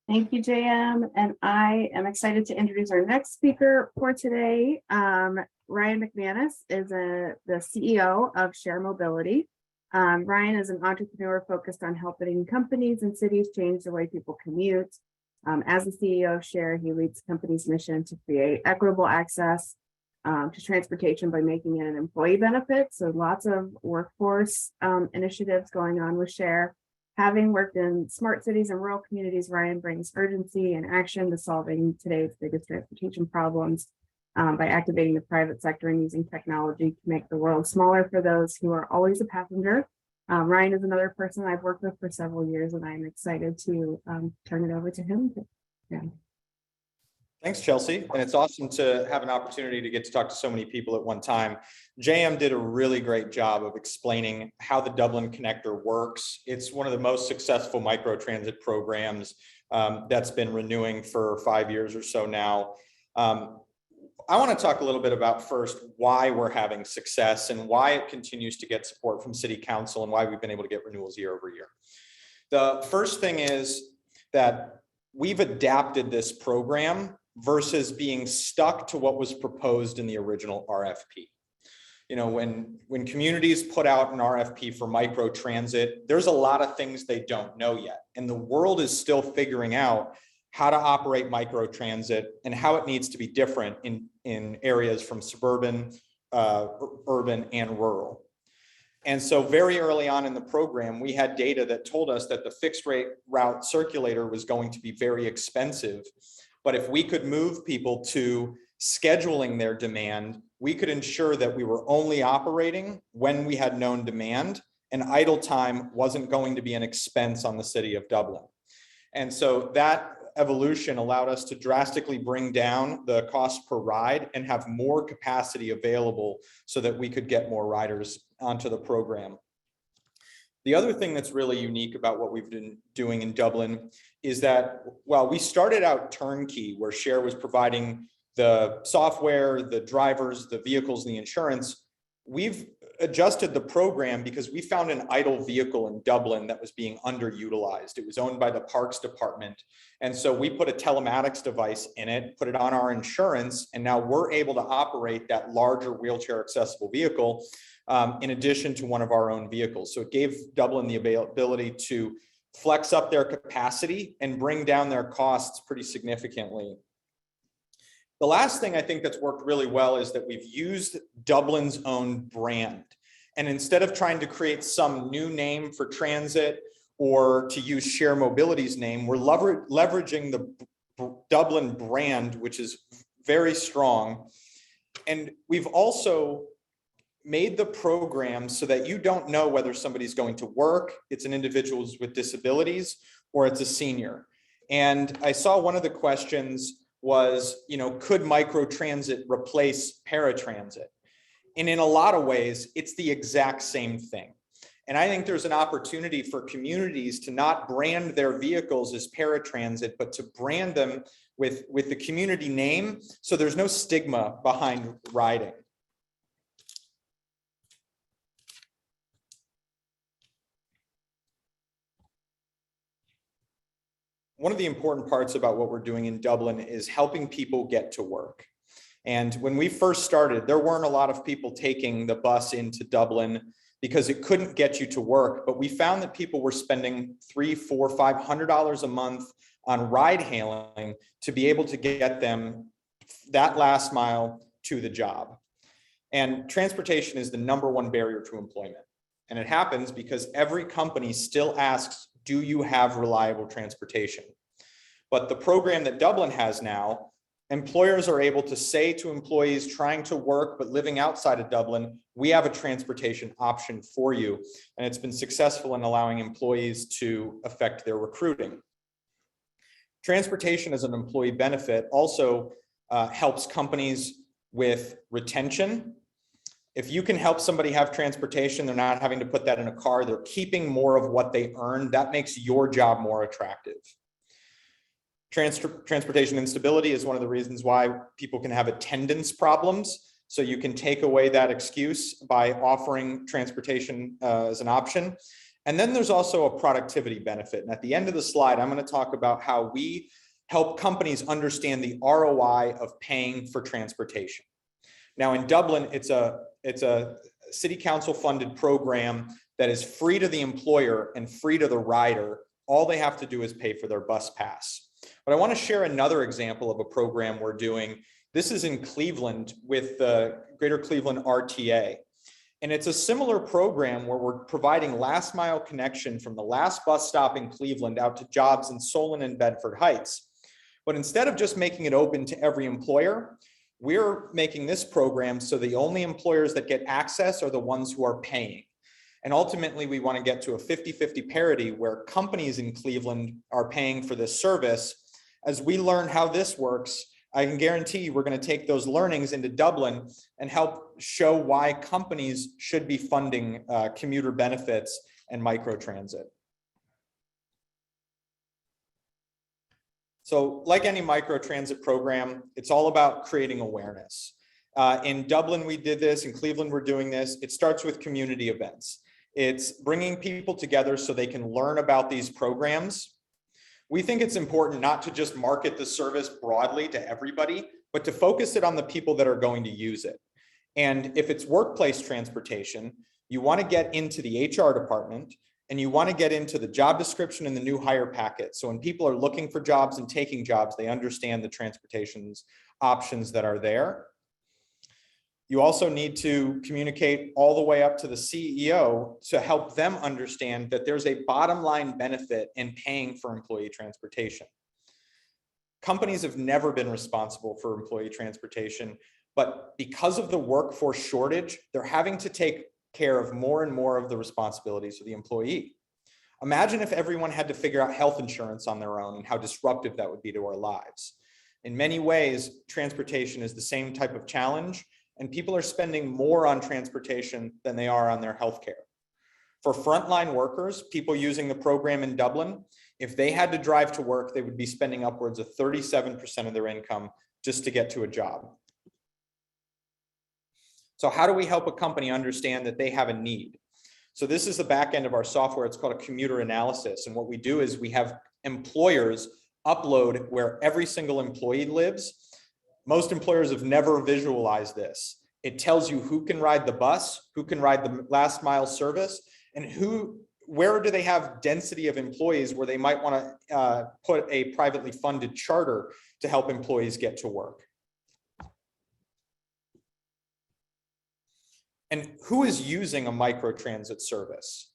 Thank you, JM. And I am excited to introduce our next speaker for today. Ryan McManus is the CEO of Share Mobility. Ryan is an entrepreneur focused on helping companies and cities change the way people commute. As the CEO of Share, he leads the company's mission to create equitable access to transportation by making it an employee benefit. So lots of workforce initiatives going on with Share. Having worked in smart cities and rural communities, Ryan brings urgency and action to solving today's biggest transportation problems by activating the private sector and using technology to make the world smaller for those who are always a passenger. Ryan is another person I've worked with for several years, and I'm excited to turn it over to him. Thanks, Chelsea. And it's awesome to have an opportunity to get to talk to so many people at one time. JM did a really great job of explaining how the Dublin Connector works. It's one of the most successful microtransit programs that's been renewing for 5 years or so now. I want to talk a little bit about first why we're having success and why it continues to get support from City Council and why we've been able to get renewals year over year. The first thing is that we've adapted this program versus being stuck to what was proposed in the original RFP. You know, when communities put out an RFP for microtransit, there's a lot of things they don't know yet. And the world is still figuring out how to operate microtransit and how it needs to be different in areas from suburban, urban, and rural. And so very early on in the program, we had data that told us that the fixed rate route circulator was going to be very expensive. But if we could move people to scheduling their demand, we could ensure that we were only operating when we had known demand, and idle time wasn't going to be an expense on the City of Dublin. And so that evolution allowed us to drastically bring down the cost per ride and have more capacity available so that we could get more riders onto the program. The other thing that's really unique about what we've been doing in Dublin is that while we started out turnkey, where Share was providing the software, the drivers, the vehicles, and the insurance, we've adjusted the program because we found an idle vehicle in Dublin that was being underutilized. It was owned by the Parks Department. And so we put a telematics device in it, put it on our insurance, and now we're able to operate that larger wheelchair accessible vehicle in addition to one of our own vehicles. So it gave Dublin the ability to flex up their capacity and bring down their costs pretty significantly. The last thing I think that's worked really well is that we've used Dublin's own brand. And instead of trying to create some new name for transit or to use Share Mobility's name, we're leveraging the Dublin brand, which is very strong. And we've also made the program so that you don't know whether somebody's going to work, it's an individual with disabilities, or it's a senior. And I saw one of the questions was, you know, could microtransit replace paratransit? And in a lot of ways, it's the exact same thing. And I think there's an opportunity for communities to not brand their vehicles as paratransit, but to brand them with the community name, so there's no stigma behind riding. One of the important parts about what we're doing in Dublin is helping people get to work. And when we first started, there weren't a lot of people taking the bus into Dublin because it couldn't get you to work. But we found that people were spending $300, $400, $500 a month on ride hailing to be able to get them that last mile to the job. And transportation is the #1 barrier to employment. And it happens because every company still asks, do you have reliable transportation? But the program that Dublin has now, employers are able to say to employees trying to work but living outside of Dublin, we have a transportation option for you. And it's been successful in allowing employees to affect their recruiting. Transportation as an employee benefit also helps companies with retention. If you can help somebody have transportation, they're not having to put that in a car, they're keeping more of what they earn, that makes your job more attractive. Transportation instability is one of the reasons why people can have attendance problems. So you can take away that excuse by offering transportation as an option. And then there's also a productivity benefit. And at the end of the slide, I'm going to talk about how we help companies understand the ROI of paying for transportation. Now in Dublin, it's a city council funded program that is free to the employer and free to the rider. All they have to do is pay for their bus pass. But I want to share another example of a program we're doing. This is in Cleveland with the Greater Cleveland RTA. And it's a similar program where we're providing last mile connection from the last bus stop in Cleveland out to jobs in Solon and Bedford Heights. But instead of just making it open to every employer, we're making this program so the only employers that get access are the ones who are paying. And ultimately, we want to get to a 50-50 parity where companies in Cleveland are paying for this service. As we learn how this works, I can guarantee you we're going to take those learnings into Dublin and help show why companies should be funding commuter benefits and microtransit. So like any microtransit program, it's all about creating awareness. In Dublin, we did this. In Cleveland, we're doing this. It starts with community events. It's bringing people together so they can learn about these programs. We think it's important not to just market the service broadly to everybody, but to focus it on the people that are going to use it. And if it's workplace transportation, you want to get into the HR department and you want to get into the job description and the new hire packet. So when people are looking for jobs and taking jobs, they understand the transportation's options that are there. You also need to communicate all the way up to the CEO to help them understand that there's a bottom line benefit in paying for employee transportation. Companies have never been responsible for employee transportation, but because of the workforce shortage, they're having to take care of more and more of the responsibilities of the employee. Imagine if everyone had to figure out health insurance on their own and how disruptive that would be to our lives. In many ways, transportation is the same type of challenge, and people are spending more on transportation than they are on their healthcare. For frontline workers, people using the program in Dublin, if they had to drive to work, they would be spending upwards of 37% of their income just to get to a job. So how do we help a company understand that they have a need? So this is the back end of our software. It's called a commuter analysis. And what we do is we have employers upload where every single employee lives. Most employers have never visualized this. It tells you who can ride the bus, who can ride the last mile service, and where do they have density of employees where they might want to put a privately funded charter to help employees get to work. And who is using a microtransit service?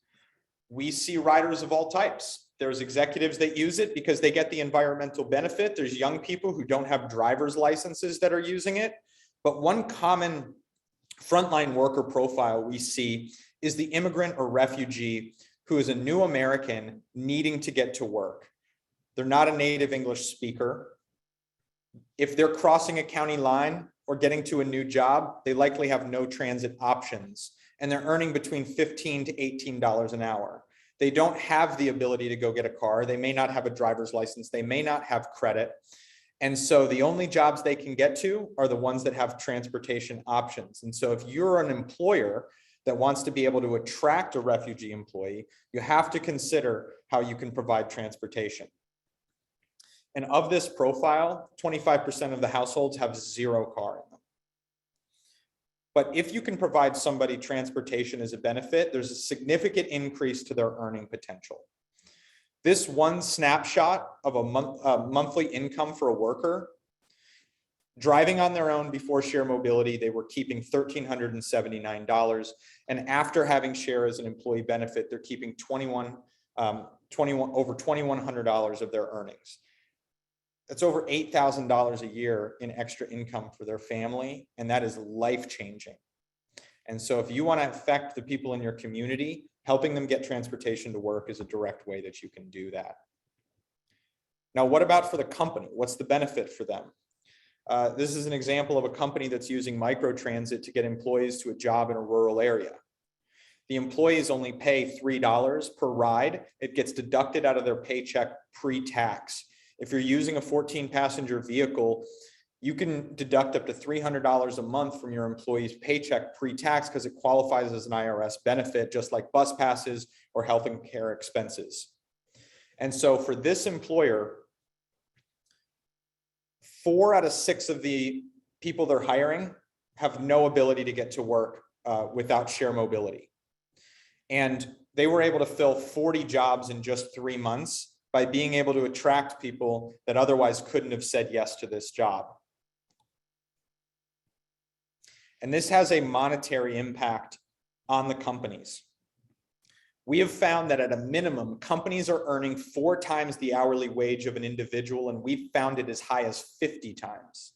We see riders of all types. There's executives that use it because they get the environmental benefit. There's young people who don't have driver's licenses that are using it. But one common frontline worker profile we see is the immigrant or refugee who is a new American needing to get to work. They're not a native English speaker. If they're crossing a county line or getting to a new job, they likely have no transit options, and they're earning between $15 to $18 an hour. They don't have the ability to go get a car. They may not have a driver's license. They may not have credit. And so the only jobs they can get to are the ones that have transportation options. And so if you're an employer that wants to be able to attract a refugee employee, you have to consider how you can provide transportation. And of this profile, 25% of the households have zero car in them. But if you can provide somebody transportation as a benefit, there's a significant increase to their earning potential. This one snapshot of a monthly income for a worker, driving on their own before share mobility, they were keeping $1,379. And after having share as an employee benefit, they're keeping over $2,100 of their earnings. That's over $8,000 a year in extra income for their family, and that is life-changing. And so if you want to affect the people in your community, helping them get transportation to work is a direct way that you can do that. Now, what about for the company? What's the benefit for them? This is an example of a company that's using microtransit to get employees to a job in a rural area. The employees only pay $3 per ride. It gets deducted out of their paycheck pre-tax. If you're using a 14-passenger vehicle, you can deduct up to $300 a month from your employee's paycheck pre-tax because it qualifies as an IRS benefit, just like bus passes or health and care expenses. And so for this employer, 4 out of 6 of the people they're hiring have no ability to get to work without share mobility. And they were able to fill 40 jobs in just 3 months by being able to attract people that otherwise couldn't have said yes to this job. And this has a monetary impact on the companies. We have found that at a minimum, companies are earning 4 times the hourly wage of an individual, and we've found it as high as 50 times.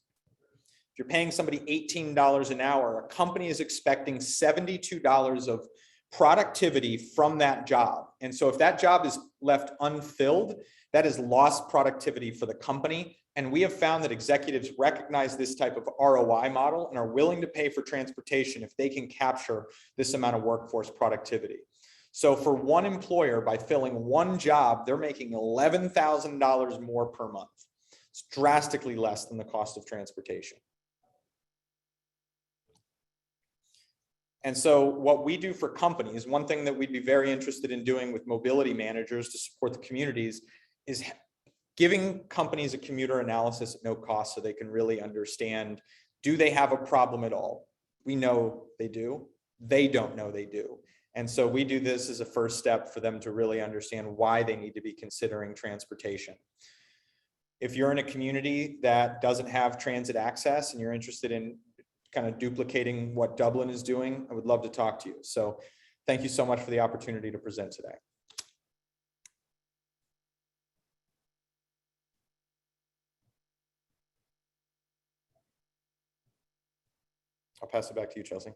If you're paying somebody $18 an hour, a company is expecting $72 of productivity from that job. And so if that job is left unfilled, That is lost productivity for the company. And we have found that executives recognize this type of ROI model and are willing to pay for transportation if they can capture this amount of workforce productivity. So for one employer, by filling one job, they're making $11,000 more per month. It's drastically less than the cost of transportation. And so what we do for companies, one thing that we'd be very interested in doing with mobility managers to support the communities is giving companies a commuter analysis at no cost so they can really understand, do they have a problem at all? We know they do. They don't know they do. And so we do this as a first step for them to really understand why they need to be considering transportation. If you're in a community that doesn't have transit access and you're interested in kind of duplicating what Dublin is doing, I would love to talk to you. So thank you so much for the opportunity to present today. I'll pass it back to you, Chelsea.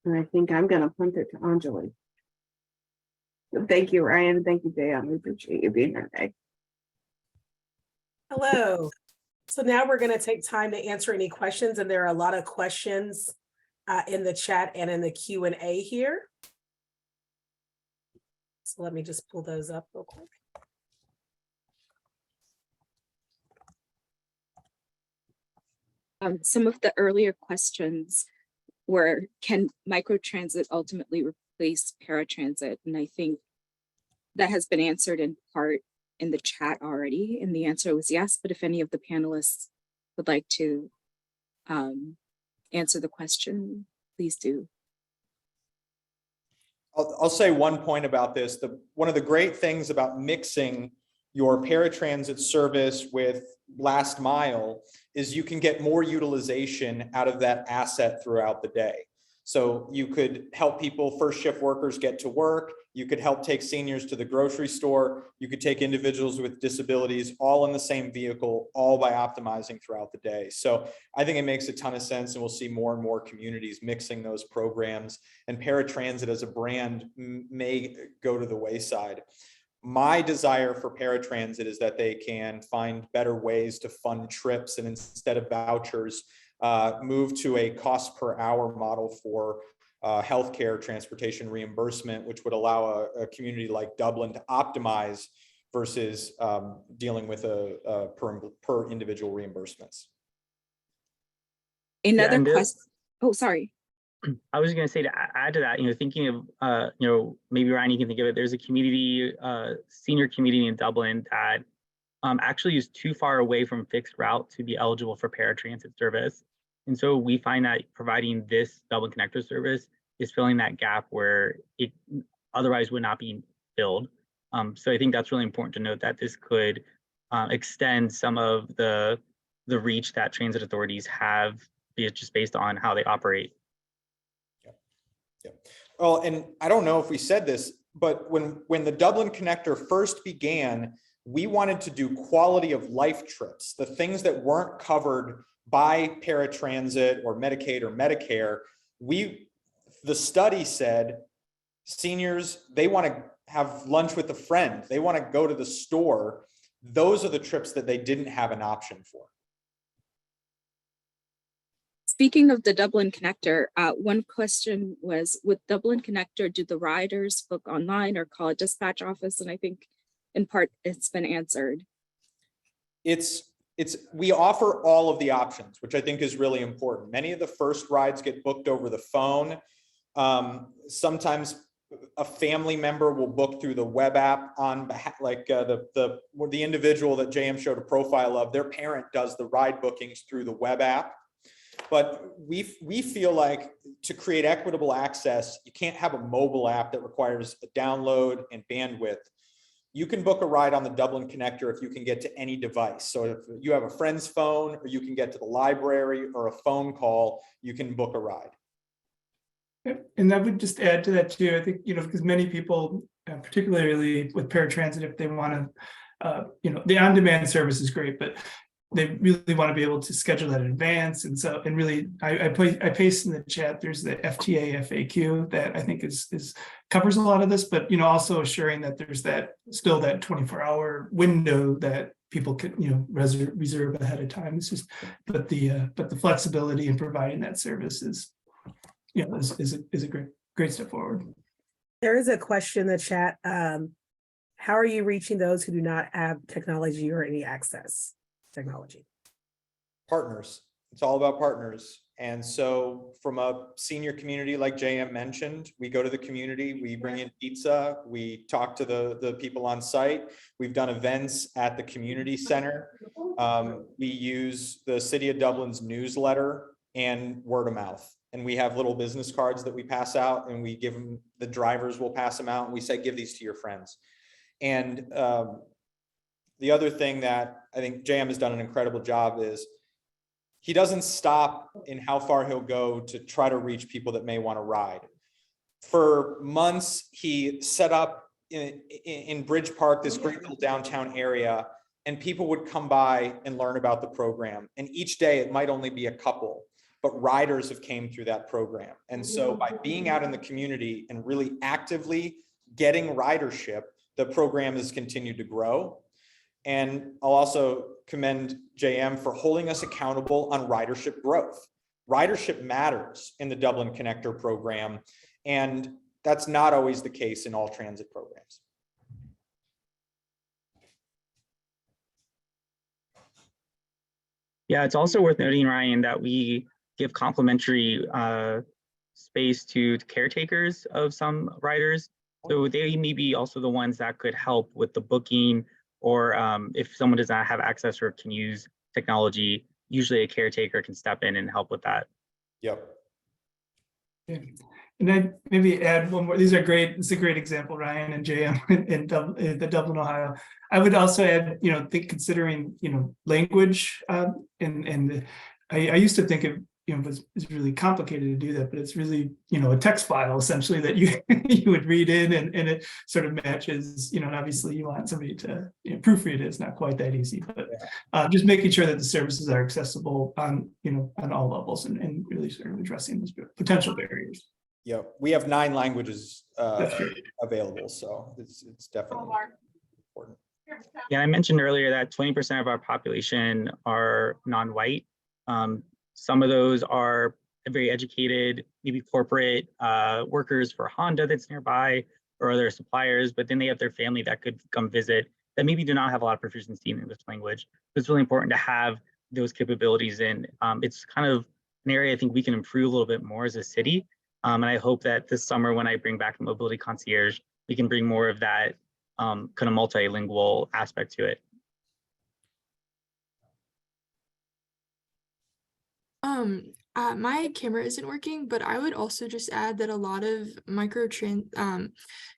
And I think I'm gonna punt it to Anjali. Thank you, Ryan. Thank you, Dan. We appreciate you being here today. Hello. So now we're going to take time to answer any questions, and there are a lot of questions in the chat and in the Q&A here. So let me just pull those up real quick. Some of the earlier questions were, can microtransit ultimately replace paratransit? And I think that has been answered in part in the chat already, and the answer was yes. But if any of the panelists would like to answer the question, please do. I'll say one point about this. One of the great things about mixing your paratransit service with last mile is you can get more utilization out of that asset throughout the day. So you could help people, first shift workers, get to work. You could help take seniors to the grocery store. You could take individuals with disabilities all in the same vehicle, all by optimizing throughout the day. So I think it makes a ton of sense, and we'll see more and more communities mixing those programs, and paratransit as a brand may go to the wayside. My desire for paratransit is that they can find better ways to fund trips, and instead of vouchers, move to a cost per hour model for healthcare transportation reimbursement, which would allow a community like Dublin to optimize versus dealing with a per individual reimbursements. Another question. Oh, sorry. I was going to say, to add to that, thinking of, maybe Ryan, you can think of it. There's a community, senior community in Dublin that actually is too far away from fixed route to be eligible for paratransit service. And so we find that providing this Dublin connector service is filling that gap where it otherwise would not be filled. So I think that's really important to note, that this could extend some of the reach that transit authorities have, just based on how they operate. Yeah. Well, and I don't know if we said this, but when the Dublin connector first began, we wanted to do quality of life trips, the things that weren't covered by paratransit or Medicaid or Medicare. The study said seniors, they want to have lunch with a friend. They want to go to the store. Those are the trips that they didn't have an option for. Speaking of the Dublin connector, one question was, with Dublin connector, do the riders book online or call a dispatch office? And I think in part it's been answered. We offer all of the options, which I think is really important. Many of the first rides get booked over the phone. Sometimes a family member will book through the web app on behalf, like the individual that JM showed a profile of, their parent does the ride bookings through the web app. But we feel like to create equitable access, you can't have a mobile app that requires a download and bandwidth. You can book a ride on the Dublin connector if you can get to any device. So if you have a friend's phone, or you can get to the library, or a phone call, you can book a ride. And that would just add to that too. I think, because many people, particularly with paratransit, if they want to, the on-demand service is great, but they really want to be able to schedule that in advance. And so, and really, I paste in the chat, there's the FTA FAQ that I think is covers a lot of this, but, you know, also assuring that there's still that 24-hour window that people can, you know, reserve ahead of time. It's just, but the flexibility in providing that service is, you know, is a great step forward. There is a question in the chat. How are you reaching those who do not have technology or any access to technology? Partners. It's all about partners. And so from a senior community, like JM mentioned, we go to the community, we bring in pizza, we talk to the people on site. We've done events at the community center. We use the City of Dublin's newsletter and word of mouth. And we have little business cards that we pass out, and we give them, the drivers will pass them out, and we say, give these to your friends. And the other thing that I think JM has done an incredible job is he doesn't stop in how far he'll go to try to reach people that may want to ride. For months, he set up in Bridge Park, this great little downtown area, and people would come by and learn about the program. And each day it might only be a couple, but riders have came through that program. And so by being out in the community and really actively getting ridership, the program has continued to grow. And I'll also commend JM for holding us accountable on ridership growth. Ridership matters in the Dublin Connector program, and that's not always the case in all transit programs. Yeah, it's also worth noting, Ryan, that we give complimentary space to caretakers of some riders. So they may be also the ones that could help with the booking, or if someone does not have access or can use technology, usually a caretaker can step in and help with that. Yep. Yeah. And then maybe add one more. These are great. It's a great example, Ryan and JM in the Dublin, Ohio. I would also add, you know, considering, you know, language, and I used to think of, you know, it's really complicated to do that, but it's really, you know, a text file essentially that you you would read in, and it sort of matches, you know, and obviously you want somebody to, you know, proofread it. It's not quite that easy, but just making sure that the services are accessible on, you know, on all levels, and really sort of addressing those potential barriers. Yeah, we have 9 languages available, so it's definitely important. Yeah, I mentioned earlier that 20% of our population are non-white. Some of those are very educated, maybe corporate workers for Honda that's nearby, or other suppliers, but then they have their family that could come visit that maybe do not have a lot of proficiency in English language. So it's really important to have those capabilities in. It's kind of an area I think we can improve a little bit more as a city. And I hope that this summer, when I bring back the mobility concierge, we can bring more of that kind of multilingual aspect to it. My camera isn't working, but I would also just add that a lot of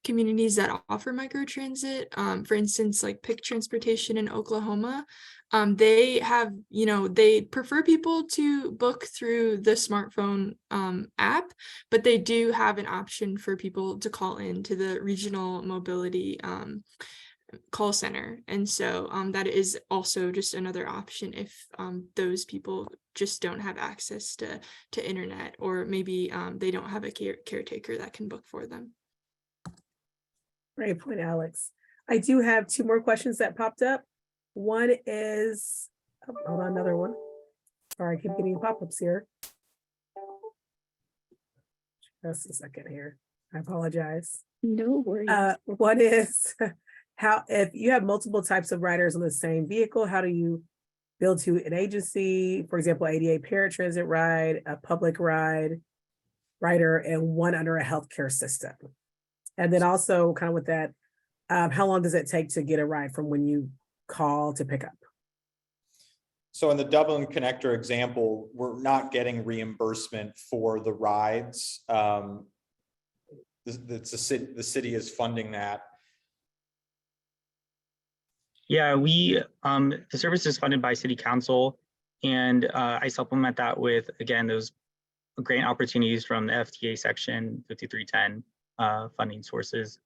communities that offer microtransit, for instance, like PIC Transportation in Oklahoma, they have, you know, they prefer people to book through the smartphone app, but they do have an option for people to call in to the regional mobility call center. And so that is also just another option if those people just don't have access to internet, or maybe they don't have a caretaker that can book for them. Great point, Alex. I do have 2 more questions that popped up. One is, oh, hold on, another one. Sorry, I keep getting pop-ups here. Just a second here. I apologize. No worries. One is, how, if you have multiple types of riders on the same vehicle, how do you build to an agency, for example, ADA paratransit ride, a public rider, and one under a healthcare system? And then also kind of with that, how long does it take to get a ride from when you call to pick up? So in the Dublin Connector example, we're not getting reimbursement for the rides. The city is funding that. Yeah, the service is funded by City Council, and I supplement that with, again, those grant opportunities from the FTA section 5310 funding sources.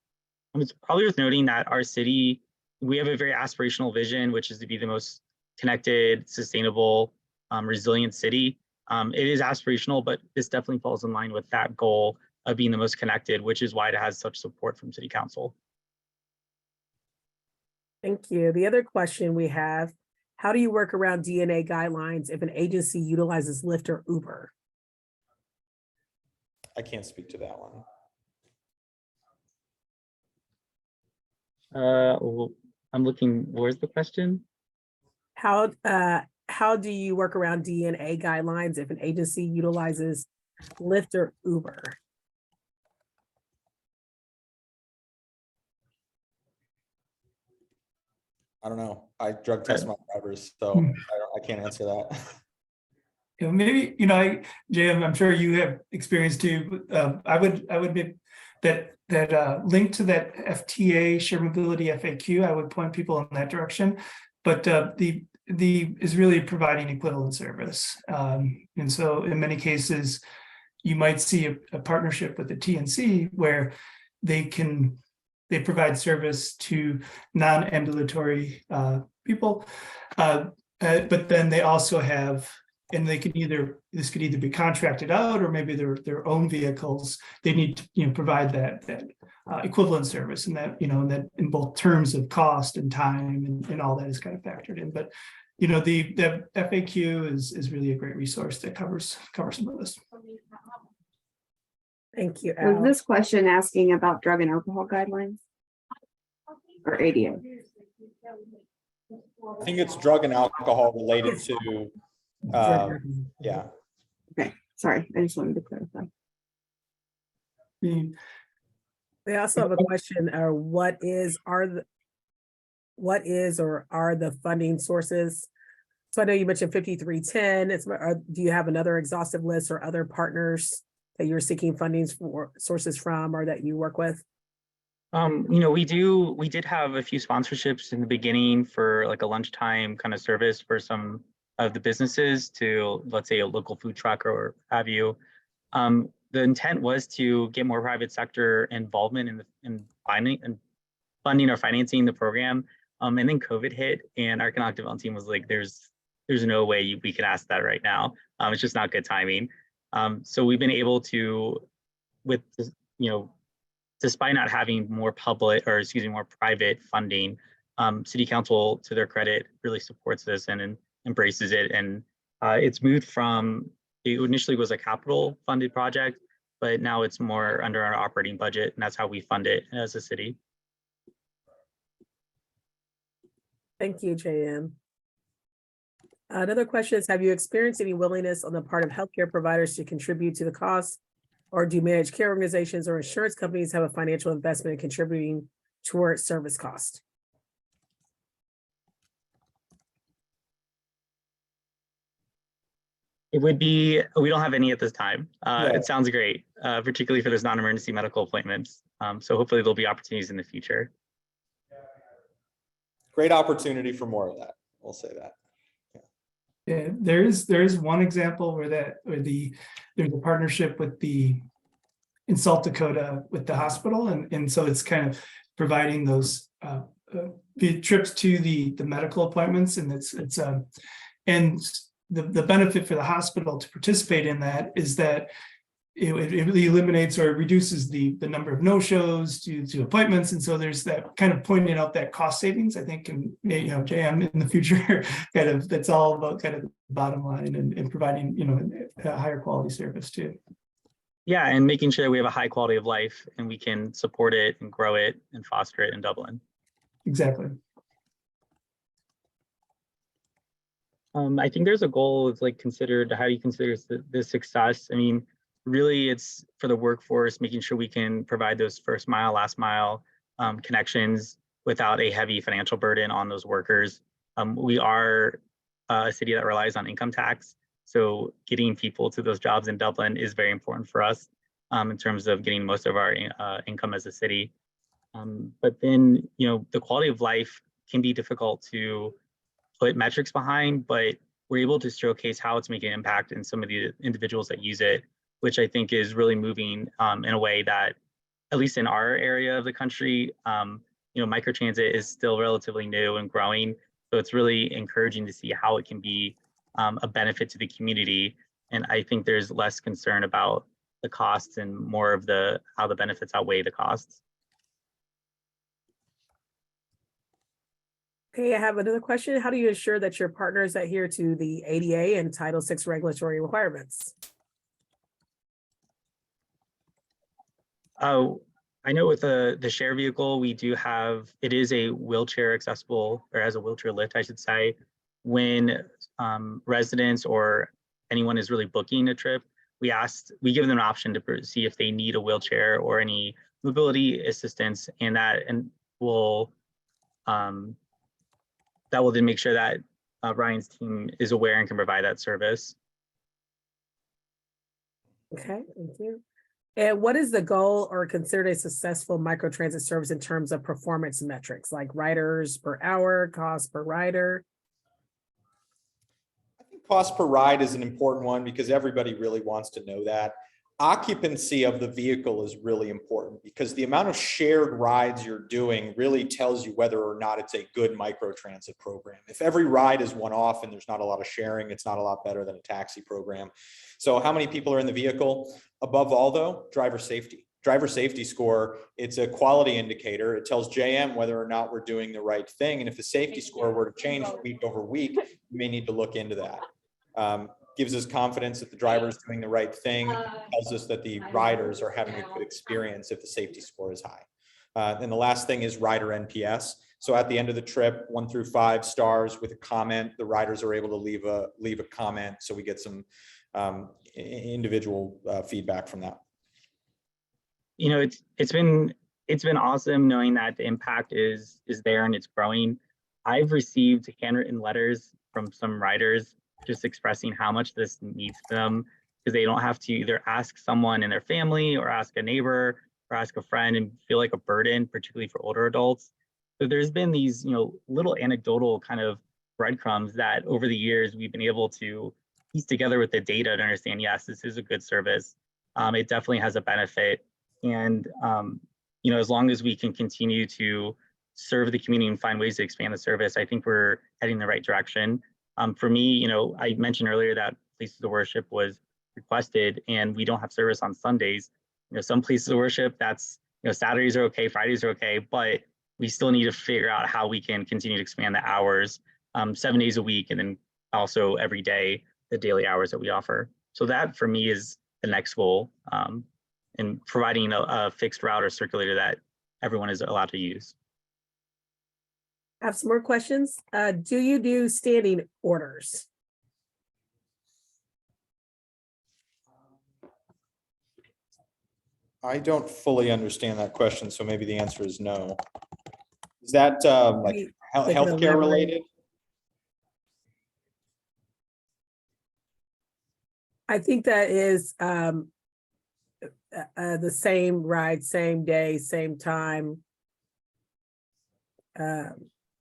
It's probably worth noting that our city, we have a very aspirational vision, which is to be the most connected, sustainable, resilient city. It is aspirational, but this definitely falls in line with that goal of being the most connected, which is why it has such support from City Council. Thank you. The other question we have, how do you work around DNA guidelines if an agency utilizes Lyft or Uber? I can't speak to that one. Well, I'm looking, where's the question? How do you work around DNA guidelines if an agency utilizes Lyft or Uber? I don't know. I drug test my drivers, so I can't answer that. You know, maybe, you know, JM, I'm sure you have experience too. But, I would admit that link to that FTA shared mobility FAQ, I would point people in that direction. But the is really providing equivalent service, and so in many cases, you might see a partnership with the TNC where they provide service to non-ambulatory people, but then they also have, and they can this could either be contracted out or maybe their own vehicles. They need to, you know, provide that equivalent service, and that, you know, that in both terms of cost and time and all that is kind of factored in. But you know, the FAQ is really a great resource that covers some of this. Thank you, Was Al. this question asking about drug and alcohol guidelines? Or ADA? I think it's drug and alcohol related to, yeah. Okay, sorry, I just wanted to clarify. They also have a question, what is or are the funding sources? So I know you mentioned 5310. Do you have another exhaustive list or other partners that you're seeking funding for, sources from, or that you work with? You know, we did have a few sponsorships in the beginning for like a lunchtime kind of service for some of the businesses to, let's say, a local food truck or have you. The intent was to get more private sector involvement in funding or financing the program. And then COVID hit, and our economic development team was like, there's no way we can ask that right now. It's just not good timing. So we've been able to, with, you know, despite not having more more private funding, City Council, to their credit, really supports this and embraces it. And it's moved from, it initially was a capital funded project, but now it's more under our operating budget, and that's how we fund it as a city. Thank you, JM. Another question is, have you experienced any willingness on the part of healthcare providers to contribute to the cost? Or do managed care organizations or insurance companies have a financial investment in contributing towards service cost? It would be, we don't have any at this time. Yeah. It sounds great, particularly for those non-emergency medical appointments. So hopefully there'll be opportunities in the future. Great opportunity for more of that. We'll say that. Yeah, there is one example where there's a partnership with in South Dakota with the hospital, and so it's kind of providing those the trips to the medical appointments, and and the benefit for the hospital to participate in that is that it really eliminates or reduces the number of no-shows to appointments. And so there's that kind of pointing out that cost savings, I think, and, you know, JM in the future, kind of, that's all about kind of the bottom line and providing, you know, a higher quality service too. Yeah, and making sure we have a high quality of life and we can support it and grow it and foster it in Dublin. Exactly. I think there's a goal of like considered, how do you consider the success? I mean, really it's for the workforce, making sure we can provide those first mile, last mile connections without a heavy financial burden on those workers. We are a city that relies on income tax. So getting people to those jobs in Dublin is very important for us in terms of getting most of our income as a city. But then, you know, the quality of life can be difficult to put metrics behind, but we're able to showcase how it's making an impact in some of the individuals that use it, which I think is really moving in a way that, at least in our area of the country, you know, microtransit is still relatively new and growing. So it's really encouraging to see how it can be a benefit to the community. And I think there's less concern about the costs and more of how the benefits outweigh the costs. Okay, I have another question. How do you ensure that your partners adhere to the ADA and Title VI regulatory requirements? Oh, I know with the share vehicle, we do have, it is a wheelchair accessible, or has a wheelchair lift, I should say. When residents or anyone is really booking a trip, we give them an option to see if they need a wheelchair or any mobility assistance, and that will then make sure that Ryan's team is aware and can provide that service. Okay, thank you. And what is the goal or considered a successful microtransit service in terms of performance metrics, like riders per hour, cost per rider? I think cost per ride is an important one because everybody really wants to know that. Occupancy of the vehicle is really important because the amount of shared rides you're doing really tells you whether or not it's a good microtransit program. If every ride is one-off and there's not a lot of sharing, it's not a lot better than a taxi program. So how many people are in the vehicle? Above all though, driver safety. Driver safety score, it's a quality indicator. It tells JM whether or not we're doing the right thing. And if the safety score were to change week over week, you may need to look into that. Gives us confidence that the driver is doing the right thing. Tells us that the riders are having a good experience if the safety score is high. And the last thing is rider NPS. So at the end of the trip, 1 through 5 stars with a comment, the riders are able to leave a comment. So we get some individual feedback from that. You know, it's been awesome knowing that the impact is there and it's growing. I've received handwritten letters from some riders just expressing how much this means to them, because they don't have to either ask someone in their family or ask a neighbor or ask a friend and feel like a burden, particularly for older adults. So there's been these, little anecdotal kind of breadcrumbs that over the years we've been able to piece together with the data to understand, yes, this is a good service. It definitely has a benefit. And, as long as we can continue to serve the community and find ways to expand the service, I think we're heading in the right direction. For me, I mentioned earlier that places of worship was requested and we don't have service on Sundays. Some places of worship, that's, Saturdays are okay, Fridays are okay, but we still need to figure out how we can continue to expand the hours 7 days a week, and then also every day, the daily hours that we offer. So that for me is the next goal, in providing a fixed route or circulator that everyone is allowed to use. I have some more questions. Do you do standing orders? I don't fully understand that question, so maybe the answer is no. Is that like healthcare related? I think that is the same ride, same day, same time.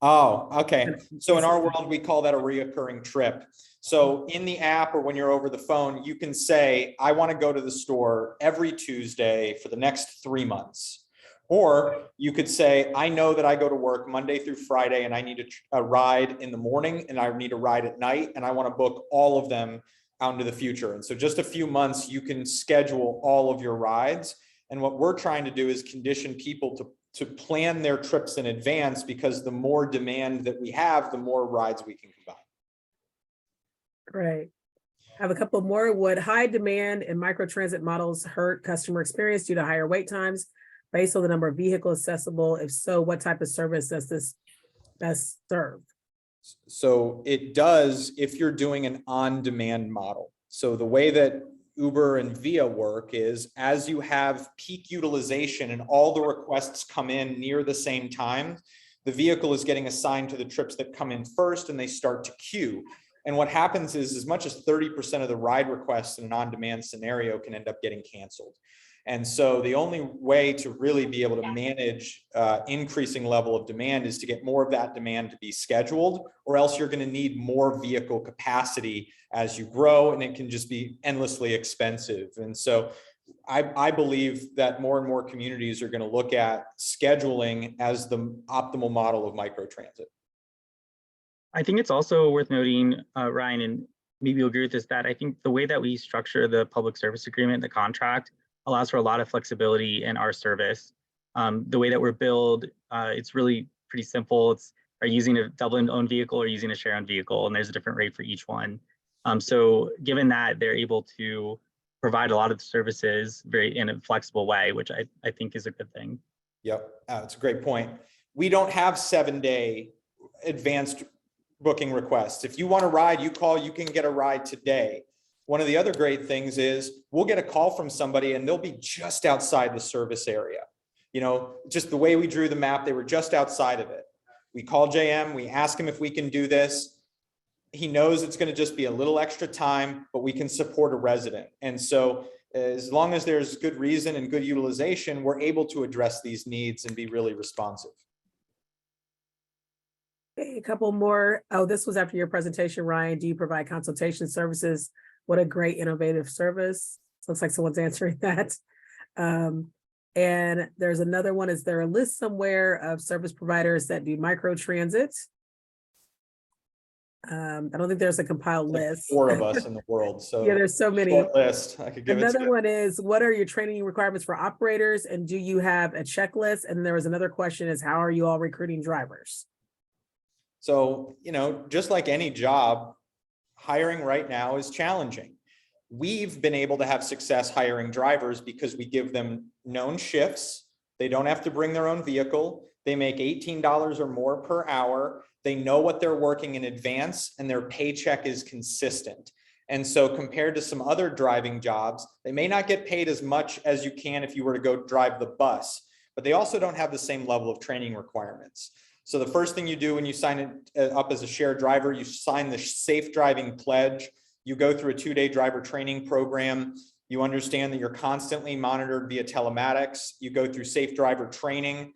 Oh, okay. So in our world, we call that a reoccurring trip. So in the app or when you're over the phone, you can say, I want to go to the store every Tuesday for the next 3 months. Or you could say, I know that I go to work Monday through Friday and I need a ride in the morning and I need a ride at night, and I want to book all of them out into the future. And so just a few months, you can schedule all of your rides. And what we're trying to do is condition people to plan their trips in advance, because the more demand that we have, the more rides we can combine. Great. I have a couple more. Would high demand and microtransit models hurt customer experience due to higher wait times based on the number of vehicles accessible? If so, what type of service does this best serve? So it does if you're doing an on-demand model. So the way that Uber and Via work is, as you have peak utilization and all the requests come in near the same time, the vehicle is getting assigned to the trips that come in first and they start to queue. And what happens is as much as 30% of the ride requests in an on-demand scenario can end up getting canceled. And so the only way to really be able to manage increasing level of demand is to get more of that demand to be scheduled, or else you're going to need more vehicle capacity as you grow, and it can just be endlessly expensive. And so I believe that more and more communities are going to look at scheduling as the optimal model of microtransit. I think it's also worth noting, Ryan, and maybe you'll agree with this, that I think the way that we structure the public service agreement, the contract, allows for a lot of flexibility in our service. The way that we're billed, it's really pretty simple. It's are you using a Dublin owned vehicle or using a share owned vehicle, and there's a different rate for each one. So given that, they're able to provide a lot of the services very in a flexible way, which I think is a good thing. Yep, that's a great point. We don't have 7-day advanced booking requests. If you want a ride, you call, you can get a ride today. One of the other great things is we'll get a call from somebody and they'll be just outside the service area. You know, just the way we drew the map, they were just outside of it. We call JM, we ask him if we can do this. He knows it's going to just be a little extra time, but we can support a resident. And so as long as there's good reason and good utilization, we're able to address these needs and be really responsive. Okay, a couple more. Oh, this was after your presentation, Ryan. Do you provide consultation services? What a great innovative service. Looks like someone's answering that. And there's another one. Is there a list somewhere of service providers that do microtransit? I don't think there's a compiled list. 4 of us in the world. So yeah, there's so many. Short list. I could give another it to one is, what are your training requirements for operators? And do you have a checklist? And there was another question is, how are you all recruiting drivers? So, you know, just like any job, hiring right now is challenging. We've been able to have success hiring drivers because we give them known shifts. They don't have to bring their own vehicle. They make $18 or more per hour. They know what they're working in advance and their paycheck is consistent. And so compared to some other driving jobs, they may not get paid as much as you can if you were to go drive the bus, but they also don't have the same level of training requirements. So the first thing you do when you sign it up as a shared driver, you sign the Safe Driving Pledge. You go through a 2-day driver training program. You understand that you're constantly monitored via telematics. You go through safe driver training.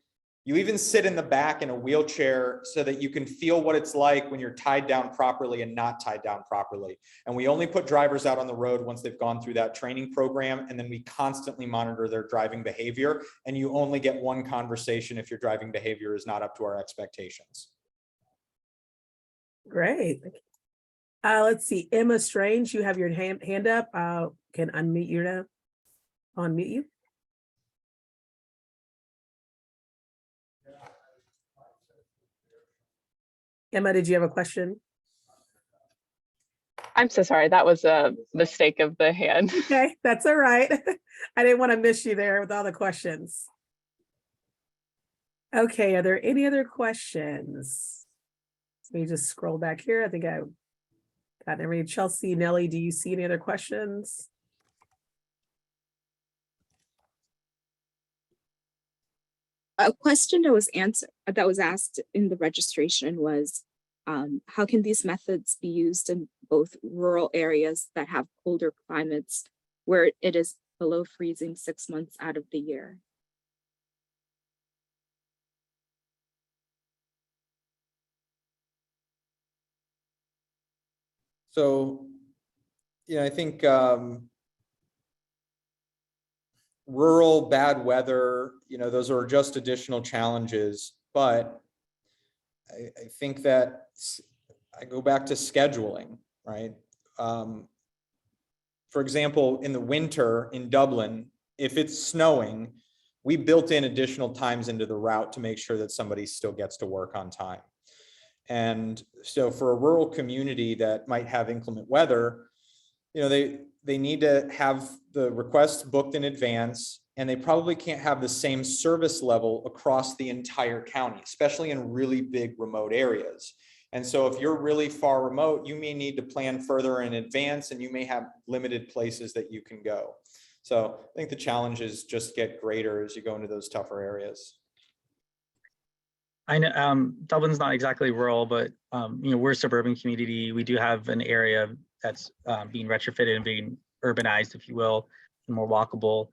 You even sit in the back in a wheelchair so that you can feel what it's like when you're tied down properly and not tied down properly. And we only put drivers out on the road once they've gone through that training program. And then we constantly monitor their driving behavior. And you only get one conversation if your driving behavior is not up to our expectations. Great. Let's see, Emma Strange, you have your hand up. Can unmute you now. Unmute you. Emma, did you have a question? I'm so sorry. That was a mistake of the hand. Okay, that's all right. I didn't want to miss you there with all the questions. Okay, are there any other questions? Let me just scroll back here. I think I got every. Chelsea, Nellie, do you see any other questions? A question that was asked in the registration was, how can these methods be used in both rural areas that have colder climates where it is below freezing 6 months out of the year? So, yeah, I think rural bad weather, you know, those are just additional challenges, but I think that I go back to scheduling, right? For example, in the winter in Dublin, if it's snowing, we built in additional times into the route to make sure that somebody still gets to work on time. And so for a rural community that might have inclement weather, you know, they need to have the requests booked in advance, and they probably can't have the same service level across the entire county, especially in really big remote areas. And so if you're really far remote, you may need to plan further in advance, and you may have limited places that you can go. So I think the challenges just get greater as you go into those tougher areas. I know Dublin's not exactly rural, but you know, we're a suburban community. We do have an area that's being retrofitted and being urbanized, if you will, and more walkable.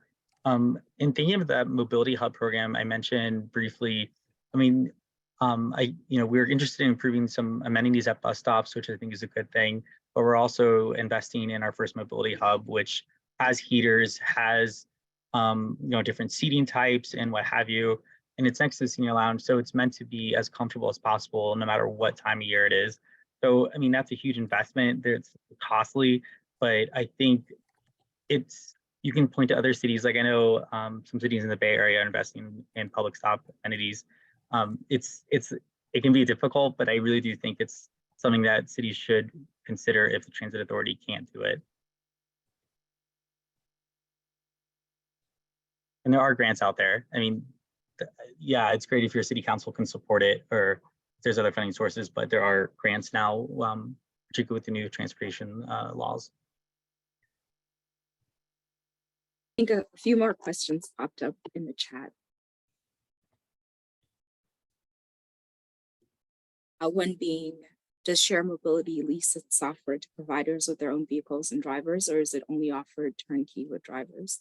In thinking of that mobility hub program I mentioned briefly, I mean, we're interested in improving some amenities at bus stops, which I think is a good thing. But we're also investing in our first mobility hub, which has heaters, has different seating types and what have you. And it's next to the senior lounge, so it's meant to be as comfortable as possible, no matter what time of year it is. So, I mean, that's a huge investment. It's costly, but I think you can point to other cities. Like I know some cities in the Bay Area are investing in public stop entities. It can be difficult, but I really do think it's something that cities should consider if the transit authority can't do it. And there are grants out there. I mean, yeah, it's great if your city council can support it or if there's other funding sources, but there are grants now, particularly with the new transportation laws. I think a few more questions popped up in the chat. One being, does Share Mobility lease its software to providers with their own vehicles and drivers, or is it only offered turnkey with drivers?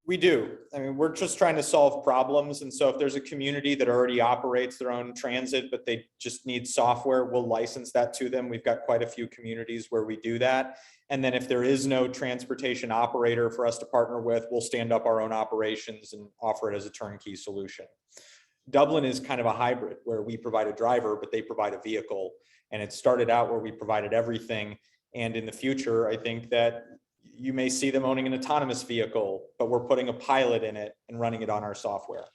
We do. I mean, we're just trying to solve problems. And so if there's a community that already operates their own transit, but they just need software, we'll license that to them. We've got quite a few communities where we do that. And then if there is no transportation operator for us to partner with, we'll stand up our own operations and offer it as a turnkey solution. Dublin is kind of a hybrid where we provide a driver, but they provide a vehicle. And it started out where we provided everything. And in the future, I think that you may see them owning an autonomous vehicle, but we're putting a pilot in it and running it on our software.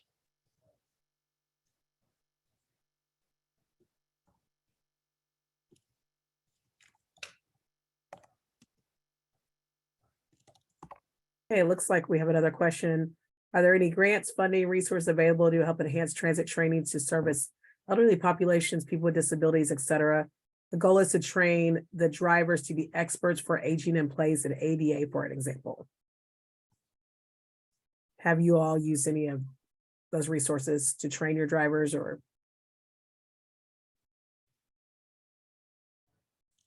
Okay, it looks like we have another question. Are there any grants, funding, resources available to help enhance transit training to service elderly populations, people with disabilities, et cetera? The goal is to train the drivers to be experts for aging in place and ADA, for an example. Have you all used any of those resources to train your drivers or?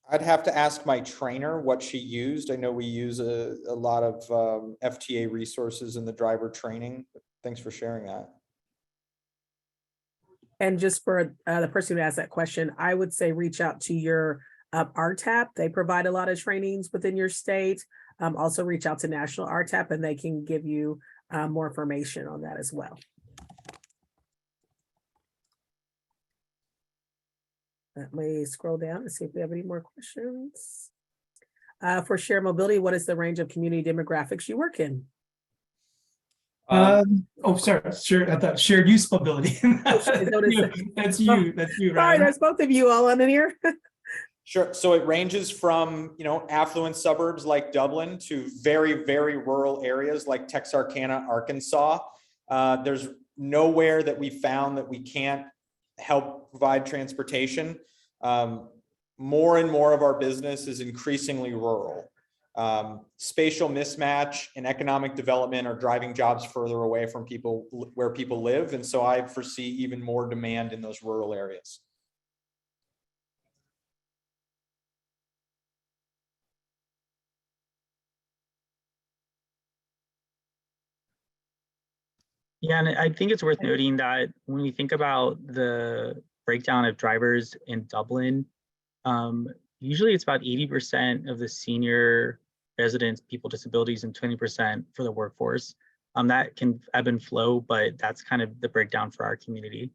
I'd have to ask my trainer what she used. I know we use a lot of FTA resources in the driver training. Thanks for sharing that. And just for the person who asked that question, I would say reach out to your RTAP. They provide a lot of trainings within your state. Also reach out to National RTAP and they can give you more information on that as well. Let me scroll down and see if we have any more questions. For Share Mobility, what is the range of community demographics you work in? Oh, sorry, sure. I thought shared use mobility. That's you, Sorry, right? there's both of you all on in here. Sure. So it ranges from, affluent suburbs like Dublin to very, very rural areas like Texarkana, Arkansas. There's nowhere that we found that we can't help provide transportation. More and more of our business is increasingly rural. Spatial mismatch and economic development are driving jobs further away from where people live. And so I foresee even more demand in those rural areas. Yeah, and I think it's worth noting that when we think about the breakdown of drivers in Dublin, usually it's about 80% of the senior residents, people with disabilities, and 20% for the workforce. That can ebb and flow, but that's kind of the breakdown for our community.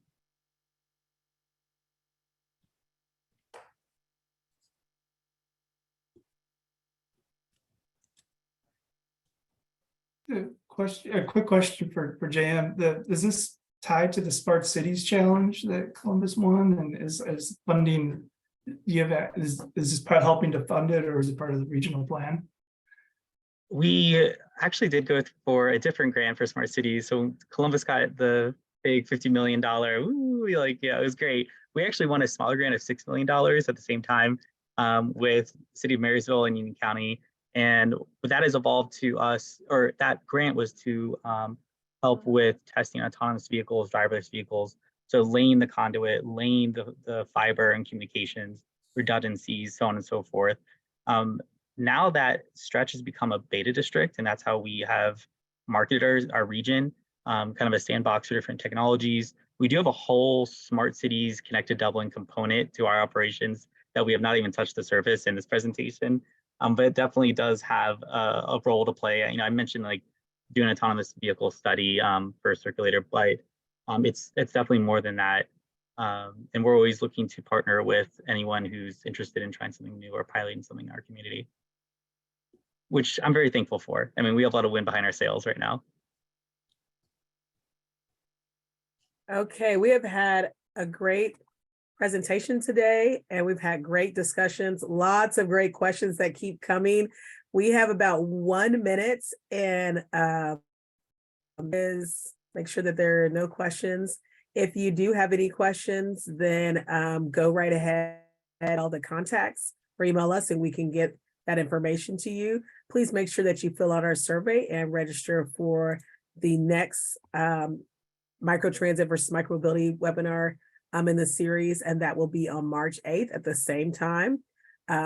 A quick question for JM. Is this tied to the Smart Cities Challenge that Columbus won? And is funding, is this part helping to fund it, or is it part of the regional plan? We actually did go for a different grant for Smart Cities. So Columbus got the big $50 million. Ooh, yeah, it was great. We actually won a smaller grant of $6 million at the same time with the City of Marysville and Union County. And that has evolved to us, or that grant was to help with testing autonomous vehicles, driverless vehicles. So laying the conduit, laying the fiber and communications, redundancies, so on and so forth. Now that stretch has become a beta district, and that's how we have marketed our region, kind of a sandbox for different technologies. We do have a whole Smart Cities Connected Dublin component to our operations that we have not even touched the surface in this presentation. But it definitely does have a role to play. I mentioned like doing an autonomous vehicle study for a circulator, but it's definitely more than that. And we're always looking to partner with anyone who's interested in trying something new or piloting something in our community, which I'm very thankful for. I mean, we have a lot of wind behind our sails right now. Okay, we have had a great presentation today, and we've had great discussions, lots of great questions that keep coming. We have about 1 minute, and make sure that there are no questions. If you do have any questions, then go right ahead, all the contacts, or email us and we can get that information to you. Please make sure that you fill out our survey and register for the next Microtransit versus Micromobility webinar in the series, and that will be on March 8th at the same time.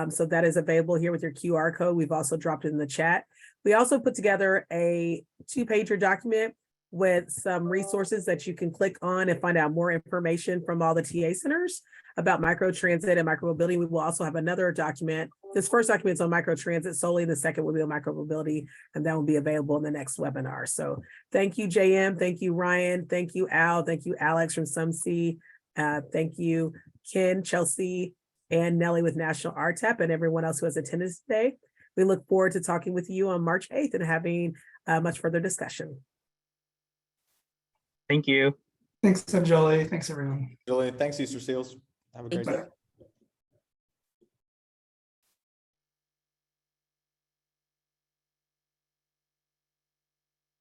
So that is available here with your QR code. We've also dropped it in the chat. We also put together a 2-pager document with some resources that you can click on and find out more information from all the TA centers about microtransit and micromobility. We will also have another document. This first document is on microtransit solely, the second will be on micromobility, and that will be available in the next webinar. So thank you, JM. Thank you, Ryan. Thank you, Al. Thank you, Alex from SUMC. Thank you, Ken, Chelsea, and Nellie with National RTAP, and everyone else who has attended today. We look forward to talking with you on March 8th and having much further discussion. Thank you. Thanks, Anjali. Thanks, everyone. Julian, thanks, Easter Seals. Have a great Thank day. you.